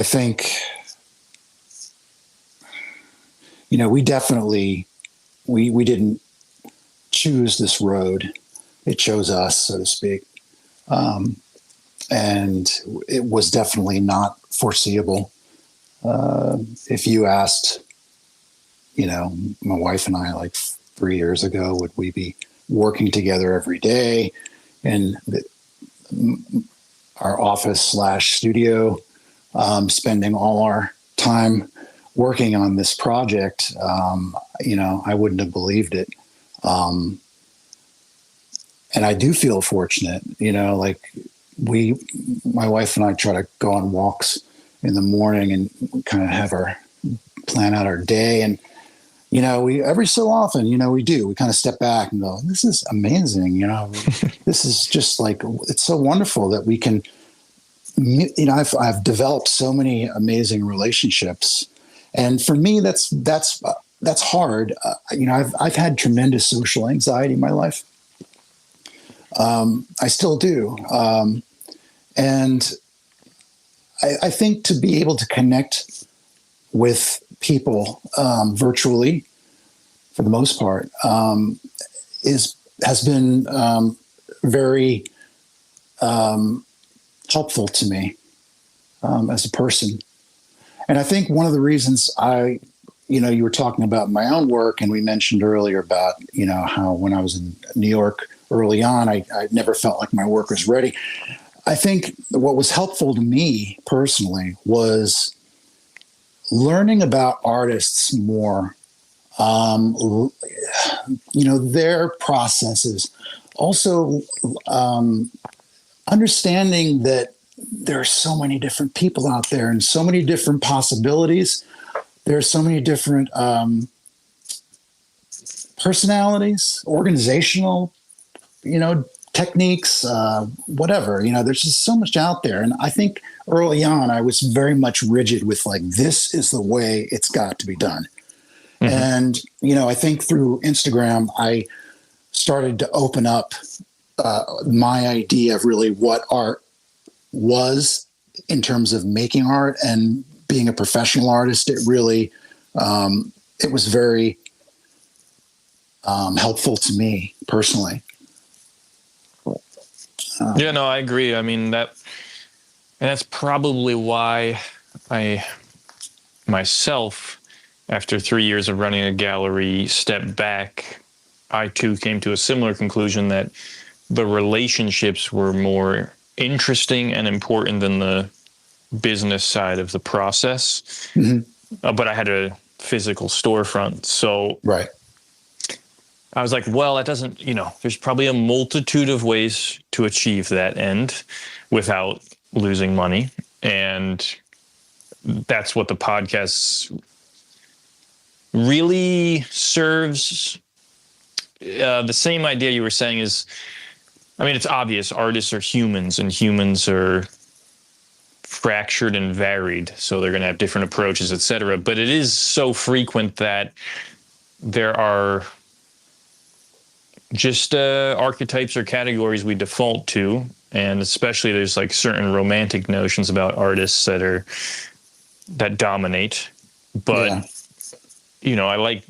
B: think, we definitely, we didn't choose this road. It chose us, so to speak. And it was definitely not foreseeable. If you asked, my wife and I, like 3 years ago, would we be working together every day in our office / studio, spending all our time working on this project, I wouldn't have believed it. And I do feel fortunate, like my wife and I try to go on walks in the morning and kind of plan out our day. And, we, every so often, we kind of step back and go, this is amazing. This is just like, it's so wonderful that we can, I've developed so many amazing relationships. And for me, that's hard. I've had tremendous social anxiety in my life. I still do. And I think to be able to connect with people virtually, for the most part, has been very helpful to me as a person. And I think one of the reasons you were talking about my own work, and we mentioned earlier about, how when I was in New York early on, I never felt like my work was ready. I think what was helpful to me personally was learning about artists more, their processes. Also, understanding that there are so many different people out there and so many different possibilities. There are so many different personalities, organizational, techniques, whatever, there's just so much out there. And I think early on, I was very much rigid with like, this is the way it's got to be done. Mm-hmm. And, I think through Instagram, I started to open up my idea of really what art was in terms of making art and being a professional artist. It really, it was very helpful to me personally.
A: Yeah, no, I agree. I mean, that's probably why I myself, after 3 years of running a gallery, stepped back. I too came to a similar conclusion that the relationships were more interesting and important than the business side of the process. Mm-hmm. But I had a physical storefront. So
B: right.
A: I was like, well, that doesn't, there's probably a multitude of ways to achieve that end without losing money. And that's what the podcast really serves. The same idea you were saying is, it's obvious artists are humans and humans are fractured and varied. So they're going to have different approaches, et cetera. But it is so frequent that there are just archetypes or categories we default to. And especially there's like certain romantic notions about artists that dominate. But,
B: Yeah.
A: I like,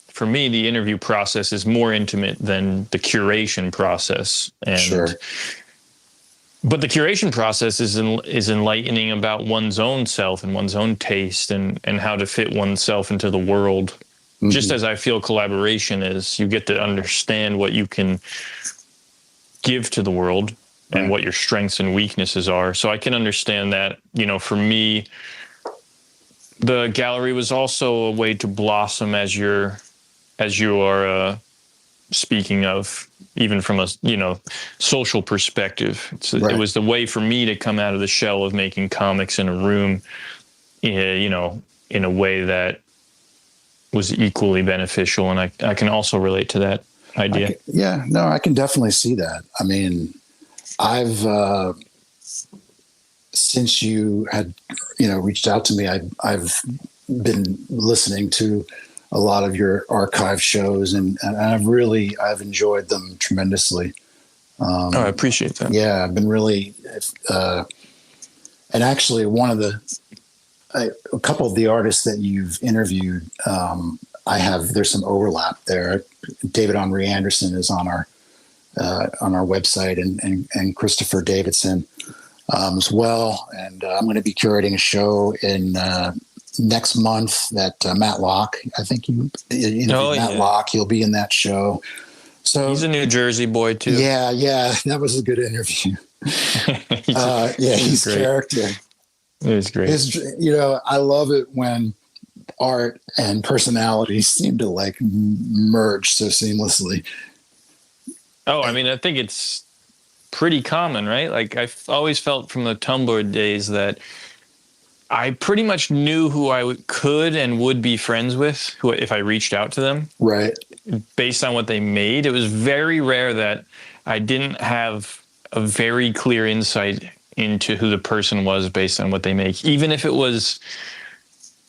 A: for me, the interview process is more intimate than the curation process.
B: Sure.
A: But the curation process is enlightening about one's own self and one's own taste and how to fit oneself into the world. Just as I feel collaboration is, you get to understand what you can give to the world and what your strengths and weaknesses are. So I can understand that, for me, the gallery was also a way to blossom as you are speaking of, even from a social perspective. It was the way for me to come out of the shell of making comics in a room, in a way that was equally beneficial, and I can also relate to that idea.
B: I can definitely see that. I mean, I've since you had reached out to me, I've been listening to a lot of your archive shows, and I've enjoyed them tremendously.
A: I appreciate that.
B: Yeah, I've been really, and actually a couple of the artists that you've interviewed, there's some overlap there. David Henri Anderson is on our website, and Christopher Davidson as well. And I'm going to be curating a show in next month that Matt Locke, I think Matt Locke, he'll be in that show. So
A: he's a New Jersey boy too.
B: Yeah, that was a good interview. He's character.
A: It's great.
B: I love it when art and personality seem to like merge so seamlessly.
A: Oh, I mean, I think it's pretty common, right? Like I've always felt from the Tumblr days that I pretty much knew who I could and would be friends with if I reached out to them.
B: Right.
A: Based on what they made. It was very rare that I didn't have a very clear insight into who the person was based on what they make, even if it was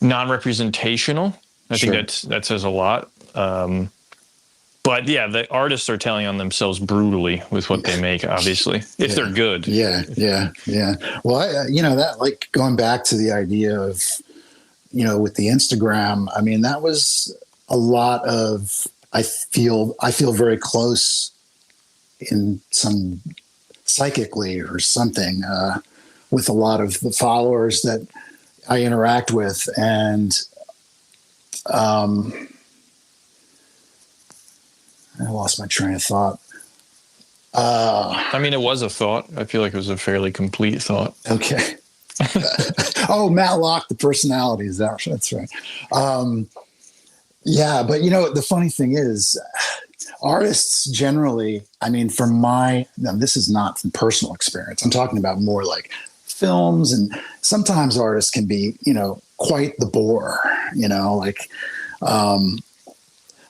A: non-representational. I think that says a lot. But yeah, the artists are telling on themselves brutally with what they make, obviously, if they're good.
B: Yeah. Well, that, like, going back to the idea of, with the Instagram, I mean, that was a lot of, I feel very close in some psychically or something with a lot of the followers that I interact with. And I lost my train of thought.
A: I mean, it was a thought. I feel like it was a fairly complete thought.
B: Okay. Oh, Matt Locke, the personalities. That's right. Yeah, but the funny thing is, artists generally, I mean, this is not from personal experience. I'm talking about more like films, and sometimes artists can be, quite the bore, like,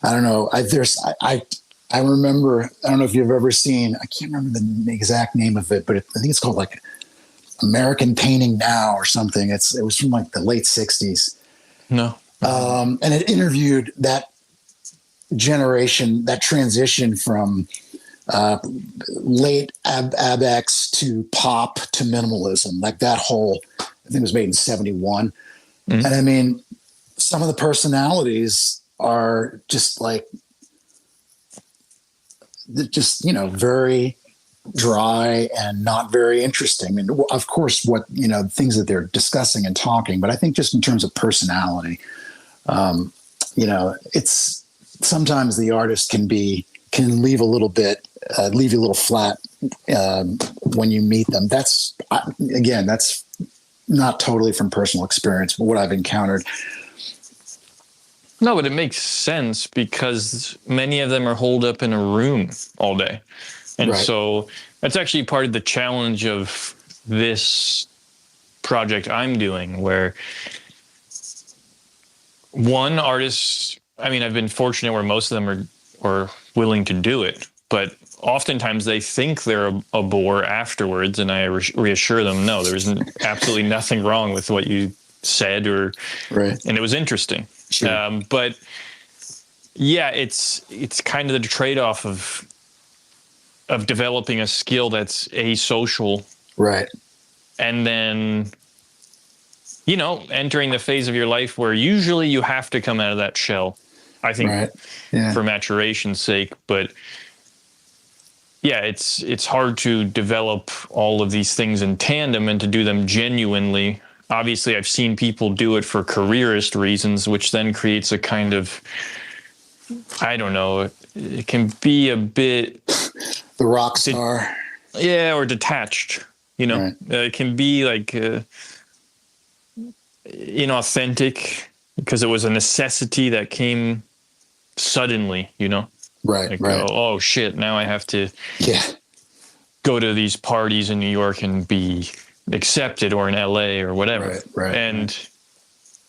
B: I don't know. I remember, I don't know if you've ever seen, I can't remember the exact name of it, but I think it's called like American Painting Now or something. It was from like the late 60s.
A: No.
B: And it interviewed that generation, that transition from late AbX to pop to minimalism, like that whole, I think it was made in 71. Mm-hmm. And I mean, some of the personalities are just like, very dry and not very interesting. And of course, what, things that they're discussing and talking, but I think just in terms of personality, it's sometimes the artist can leave a little bit, leave you a little flat when you meet them. That's not totally from personal experience, but what I've encountered.
A: No, but it makes sense because many of them are holed up in a room all day. And so that's actually part of the challenge of this project I'm doing, where one, artists, I mean, I've been fortunate where most of them are willing to do it, but oftentimes they think they're a bore afterwards, and I reassure them, no, there's absolutely nothing wrong with what you said, and it was interesting. Sure. But yeah, it's kind of the trade-off of developing a skill that's asocial,
B: right,
A: and then entering the phase of your life where usually you have to come out of that shell, I think,
B: Right. Yeah.
A: for maturation's sake. But yeah, it's hard to develop all of these things in tandem and to do them genuinely. Obviously, I've seen people do it for careerist reasons, which then creates a kind of, I don't know, it can be a bit
B: The rock star.
A: or detached,
B: Right.
A: It can be like inauthentic because it was a necessity that came suddenly,
B: Right.
A: like,
B: Right.
A: oh shit, now I have to
B: Yeah.
A: go to these parties in New York and be accepted, or in LA or whatever.
B: Right.
A: And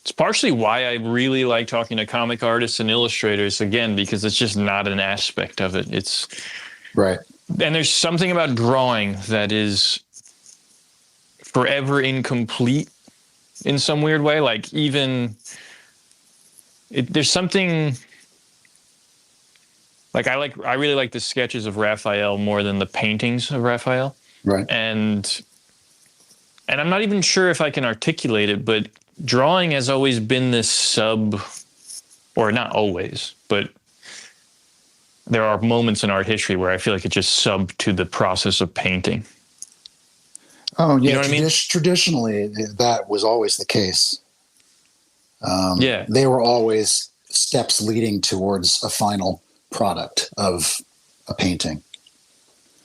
A: it's partially why I really like talking to comic artists and illustrators, again, because it's just not an aspect of it. It's
B: right.
A: And there's something about drawing that is forever incomplete in some weird way. Like, there's something like I really like the sketches of Raphael more than the paintings of Raphael.
B: Right.
A: And I'm not even sure if I can articulate it, but drawing has always been this or not always, but there are moments in art history where I feel like it just sub to the process of painting.
B: Oh, yeah.
A: You know what I mean?
B: Traditionally, that was always the case.
A: Yeah.
B: They were always steps leading towards a final product of a painting.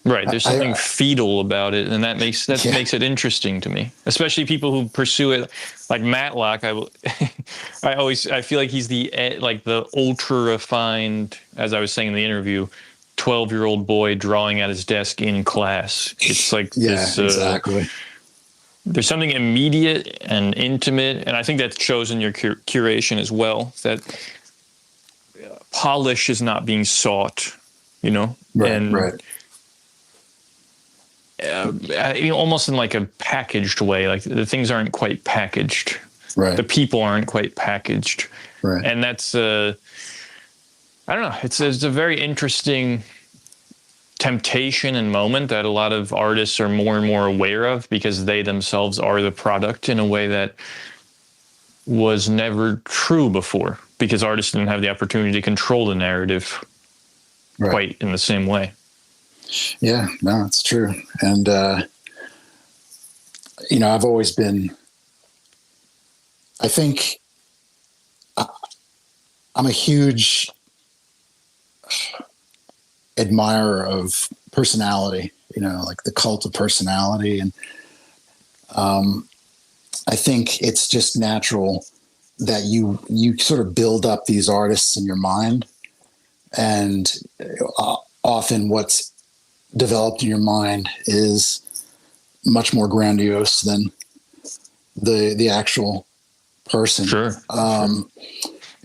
A: Right. There's something fetal about it, and that makes it interesting to me, especially people who pursue it like Matlock. I feel like he's the ultra refined, as I was saying in the interview, 12-year-old boy drawing at his desk in class. It's like this,
B: exactly.
A: There's something immediate and intimate, and I think that shows in your curation as well, that polish is not being sought,
B: Right.
A: Almost in like a packaged way. Like, the things aren't quite packaged.
B: Right.
A: The people aren't quite packaged.
B: Right.
A: And that's I don't know. It's a very interesting temptation and moment that a lot of artists are more and more aware of, because they themselves are the product in a way that was never true before, because artists didn't have the opportunity to control the narrative quite in the same way.
B: Yeah, no, it's true. And, I've always been, I think I'm a huge admirer of personality, like the cult of personality. And I think it's just natural that you sort of build up these artists in your mind. And often what's developed in your mind is much more grandiose than the actual person.
A: Sure.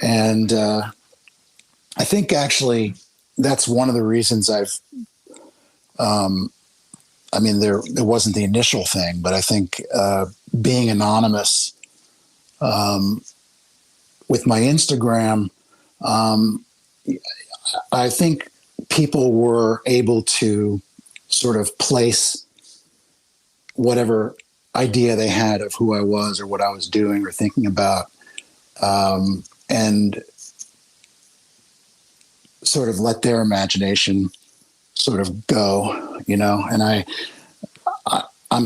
B: And I think actually that's one of the reasons there wasn't the initial thing, but I think being anonymous with my Instagram, I think people were able to sort of place whatever idea they had of who I was or what I was doing or thinking about, and sort of let their imagination sort of go, and I'm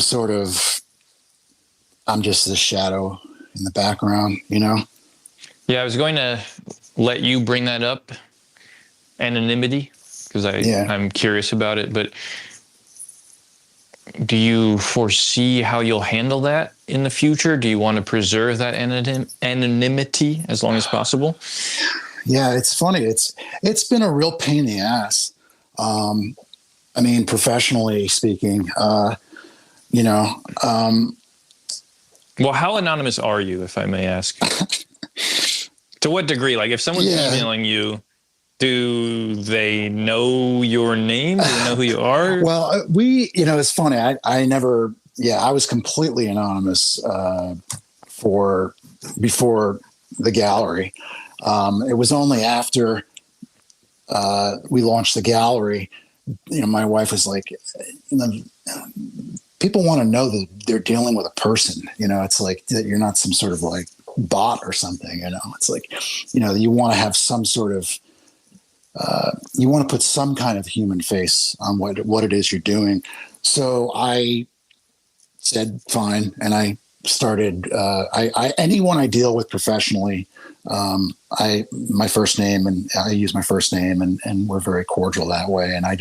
B: just the shadow in the background,
A: Yeah, I was going to let you bring that up, anonymity, because I'm curious about it, but do you foresee how you'll handle that in the future? Do you want to preserve that anonymity as long as possible?
B: Yeah, it's funny. It's been a real pain in the ass. Professionally speaking,
A: well, how anonymous are you, if I may ask? To what degree? Like, if someone's emailing you, do they know your name? Do they know who you are?
B: Well, it's funny. I was completely anonymous before the gallery. It was only after we launched the gallery, my wife was like, people want to know that they're dealing with a person. It's like that you're not some sort of like bot or something. It's like, you want to have some sort of, you want to put some kind of human face on what it is you're doing. So I said fine, and I started. Anyone I deal with professionally, my first name, and I use my first name, and we're very cordial that way. And I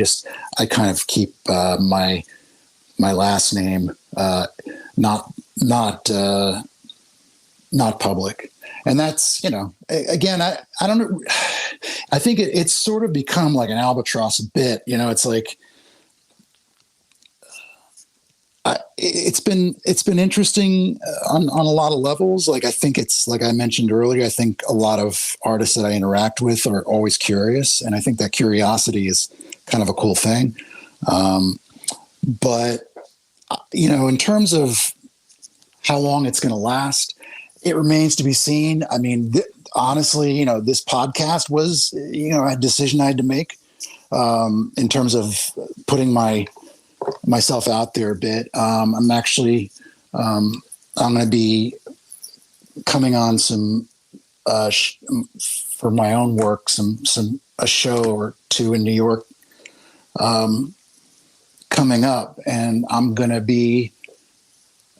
B: kind of keep my last name not public. And that's, again, I don't know. I think it's sort of become like an albatross a bit. It's like, it's been interesting on a lot of levels. Like, I think it's like I mentioned earlier, I think a lot of artists that I interact with are always curious. And I think that curiosity is kind of a cool thing. But, in terms of how long it's going to last, it remains to be seen. I mean, honestly, this podcast was, a decision I had to make in terms of putting myself out there a bit. I'm actually, I'm going to be coming on some, for my own work, a show or two in New York coming up, and I'm going to be,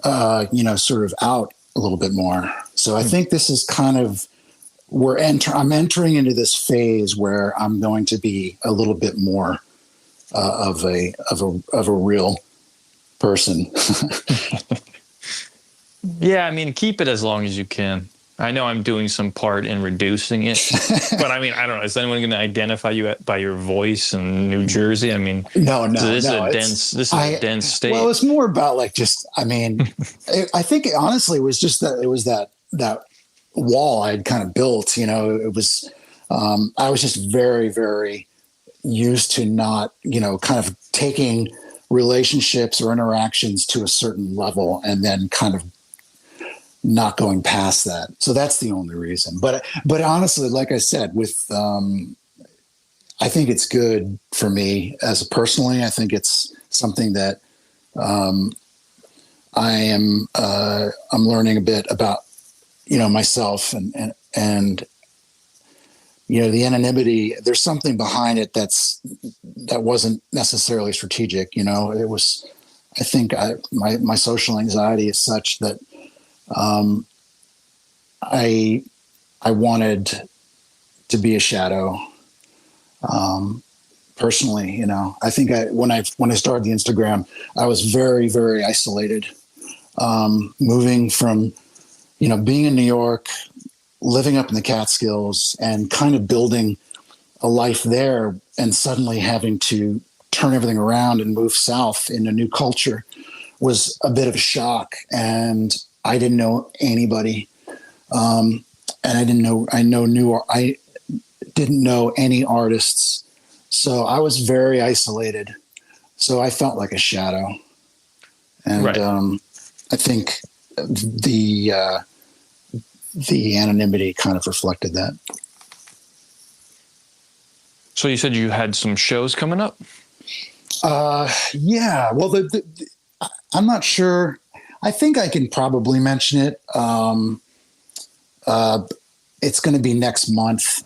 B: sort of out a little bit more. So I think this is kind of I'm entering into this phase where I'm going to be a little bit more of a real person.
A: Yeah, I mean, keep it as long as you can. I know I'm doing some part in reducing it, but I mean, I don't know. Is anyone going to identify you by your voice in New Jersey? I mean,
B: no.
A: This is a dense state.
B: Well, it's more about like I I think honestly it was just that wall I had kind of built. It was I was just very, very used to not, kind of taking relationships or interactions to a certain level and then kind of not going past that. So that's the only reason. But honestly, like I said, I think it's good for me personally. I think it's something that I'm learning a bit about, myself and the anonymity. There's something behind it that wasn't necessarily strategic. It was, I think my social anxiety is such that I wanted to be a shadow. Personally, I think when I started the Instagram, I was very, very isolated. Moving from, being in New York, living up in the Catskills, and kind of building a life there, and suddenly having to turn everything around and move south in a new culture was a bit of a shock. And I didn't know anybody, and I didn't know any artists, so I was very isolated. So I felt like a shadow, and right. I think the anonymity kind of reflected that.
A: So you said you had some shows coming up?
B: Yeah. Well, I'm not sure. I think I can probably mention it. It's going to be next month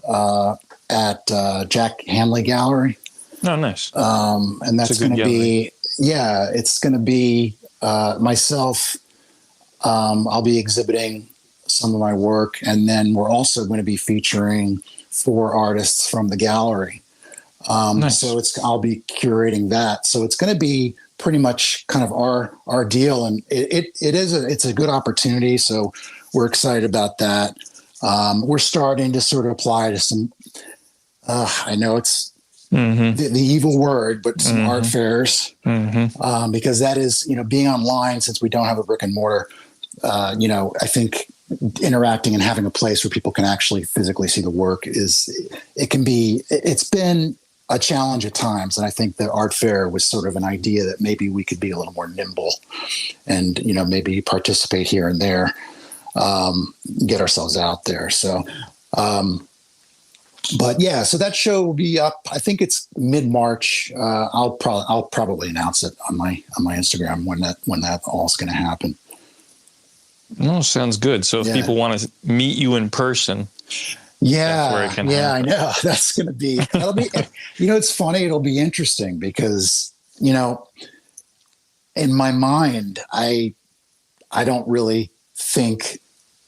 B: at Jack Hanley Gallery.
A: Oh, nice.
B: And that's going to be, it's going to be myself. I'll be exhibiting some of my work, and then we're also going to be featuring 4 artists from the gallery. Nice. So I'll be curating that. So it's going to be pretty much kind of our deal, and it's a good opportunity. So we're excited about that. We're starting to sort of apply to some. I know it's the evil word, but some art fairs, because that is, being online, since we don't have a brick and mortar. I think interacting and having a place where people can actually physically see the work it's been a challenge at times. And I think the art fair was sort of an idea that maybe we could be a little more nimble and, maybe participate here and there, get ourselves out there. So But yeah, so that show will be up. I think it's mid-March. I'll probably announce it on my Instagram when that all's going to happen.
A: No, sounds good. So if people want to meet you in person, that's where it can happen.
B: I know. That'll be, it's funny. It'll be interesting because, in my mind, I don't really think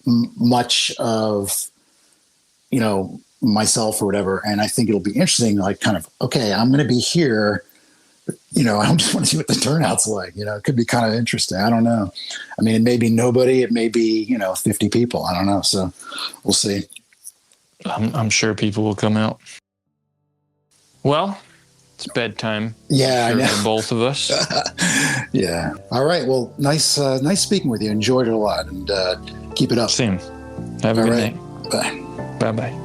B: much of, myself or whatever. And I think it'll be interesting, like kind of, okay, I'm going to be here. I just want to see what the turnout's like. It could be kind of interesting. I don't know. I mean, it may be nobody, it may be, 50 people. I don't know. So we'll see.
A: I'm sure people will come out. Well, it's bedtime.
B: Yeah, I know.
A: For both of us.
B: Yeah. All right. Well, nice speaking with you. Enjoyed it a lot, and keep it up.
A: Same. Have a good night.
B: Bye.
A: Bye-bye.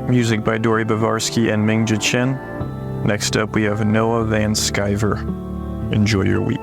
A: Music by Dory Bavarsky and Ming-Ja Chen. Next up, we have Noah Van Sciver. Enjoy your week.